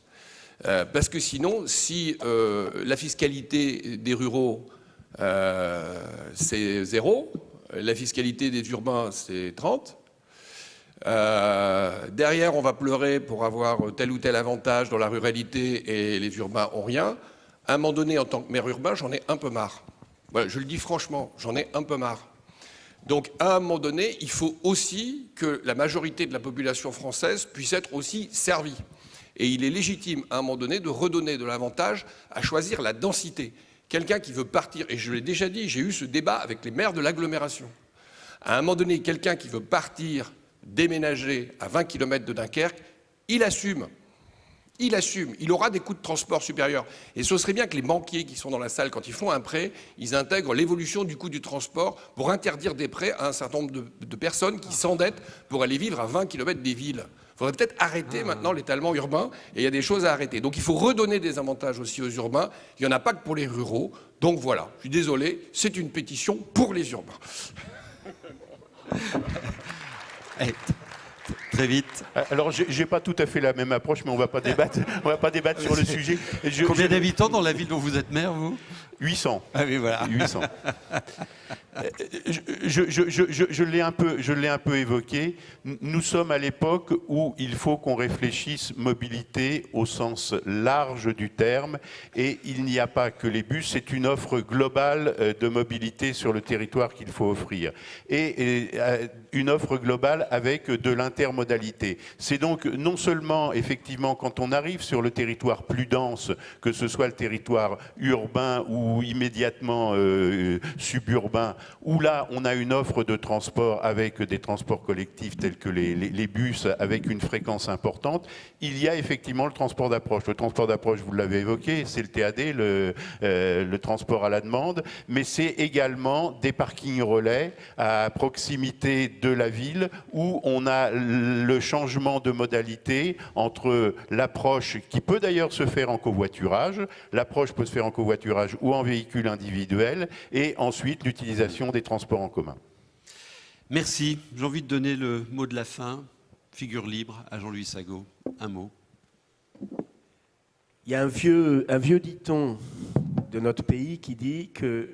Parce que sinon, si la fiscalité des ruraux, c'est 0, la fiscalité des urbains, c'est 30, derrière, on va pleurer pour avoir tel ou tel avantage dans la ruralité et les urbains ont rien. À un moment donné, en tant que maire urbain, j'en ai un peu marre. Voilà, je le dis franchement, j'en ai un peu marre. Donc, à un moment donné, il faut aussi que la majorité de la population française puisse être aussi servie. Et il est légitime, à un moment donné, de redonner de l'avantage à choisir la densité. Quelqu'un qui veut partir, et je l'ai déjà dit, j'ai eu ce débat avec les maires de l'agglomération. À un moment donné, quelqu'un qui veut partir, déménager à 20 km de Dunkerque, il assume. Il assume. Il aura des coûts de transport supérieurs. Et ce serait bien que les banquiers qui sont dans la salle, quand ils font un prêt, ils intègrent l'évolution du coût du transport pour interdire des prêts à un certain nombre de personnes qui s'endettent pour aller vivre à 20 km des villes. Il faudrait peut-être arrêter maintenant l'étalement urbain, et il y a des choses à arrêter. Donc il faut redonner des avantages aussi aux urbains. Il n'y en a pas que pour les ruraux. Donc voilà, je suis désolé, c'est une pétition pour les urbains. Très vite. Alors, j'ai pas tout à fait la même approche, mais on va pas débattre. On va pas débattre sur le sujet. Combien d'habitants dans la ville dont vous êtes maire, vous ? 800. Ah oui, voilà. 800. Je l'ai un peu évoqué. Nous sommes à l'époque où il faut qu'on réfléchisse mobilité au sens large du terme. Et il n'y a pas que les bus, c'est une offre globale de mobilité sur le territoire qu'il faut offrir. Et une offre globale avec de l'intermodalité. C'est donc non seulement, effectivement, quand on arrive sur le territoire plus dense, que ce soit le territoire urbain ou immédiatement suburbain, où là, on a une offre de transport avec des transports collectifs tels que les bus avec une fréquence importante, il y a effectivement le transport d'approche. Le transport d'approche, vous l'avez évoqué, c'est le TAD, le transport à la demande, mais c'est également des parkings relais à proximité de la ville où on a le changement de modalité entre l'approche qui peut d'ailleurs se faire en covoiturage, l'approche peut se faire en covoiturage ou en véhicule individuel, et ensuite l'utilisation des transports en commun. Merci. J'ai envie de donner le mot de la fin, figure libre, à Jean-Louis Sagot. Un mot. Il y a un vieux dicton de notre pays qui dit que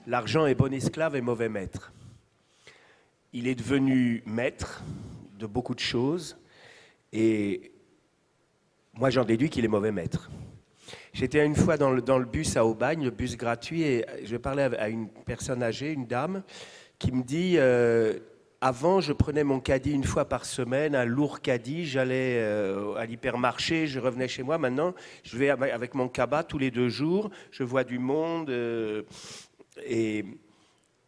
l'argent est bon esclave et mauvais maître. Il est devenu maître de beaucoup de choses et moi j'en déduis qu'il est mauvais maître. J'étais une fois dans le bus à Aubagne, le bus gratuit, et je parlais à une personne âgée, une dame, qui me dit avant je prenais mon caddie une fois par semaine, un lourd caddie, j'allais à l'hypermarché, je revenais chez moi. Maintenant, je vais avec mon cabas tous les 2 jours, je vois du monde, et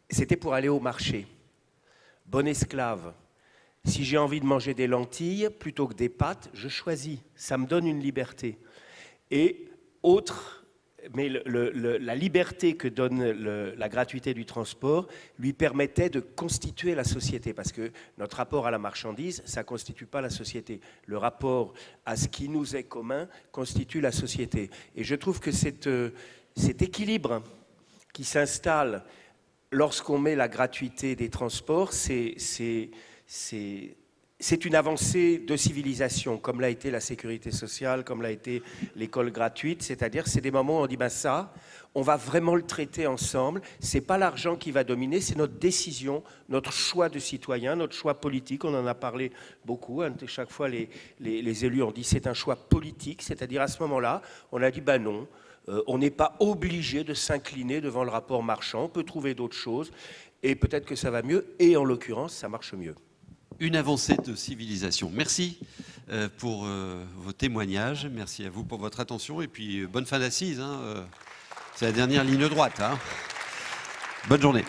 c'était pour aller au marché. Bon esclave. Si j'ai envie de manger des lentilles plutôt que des pâtes, je choisis. Ça me donne une liberté. Et autre mais la liberté que donne la gratuité du transport lui permettait de constituer la société, parce que notre rapport à la marchandise, ça ne constitue pas la société. Le rapport à ce qui nous est commun constitue la société. Et je trouve que cet équilibre qui s'installe lorsqu'on met la gratuité des transports, c'est une avancée de civilisation, comme l'a été la sécurité sociale, comme l'a été l'école gratuite. C'est-à-dire, c'est des moments où on dit, ben ça, on va vraiment le traiter ensemble. C'est pas l'argent qui va dominer, c'est notre décision, notre choix de citoyen, notre choix politique. On en a parlé beaucoup. Hein. Chaque fois, les élus ont dit, c'est un choix politique. C'est-à-dire, à ce moment-là, on a dit, ben non, on n'est pas obligé de s'incliner devant le rapport marchand. On peut trouver d'autres choses. Et peut-être que ça va mieux. Et en l'occurrence, ça marche mieux. Une avancée de civilisation. Merci pour vos témoignages. Merci à vous pour votre attention. Et puis, bonne fin d'assise. Hein. C'est la dernière ligne droite. Hein. Bonne journée.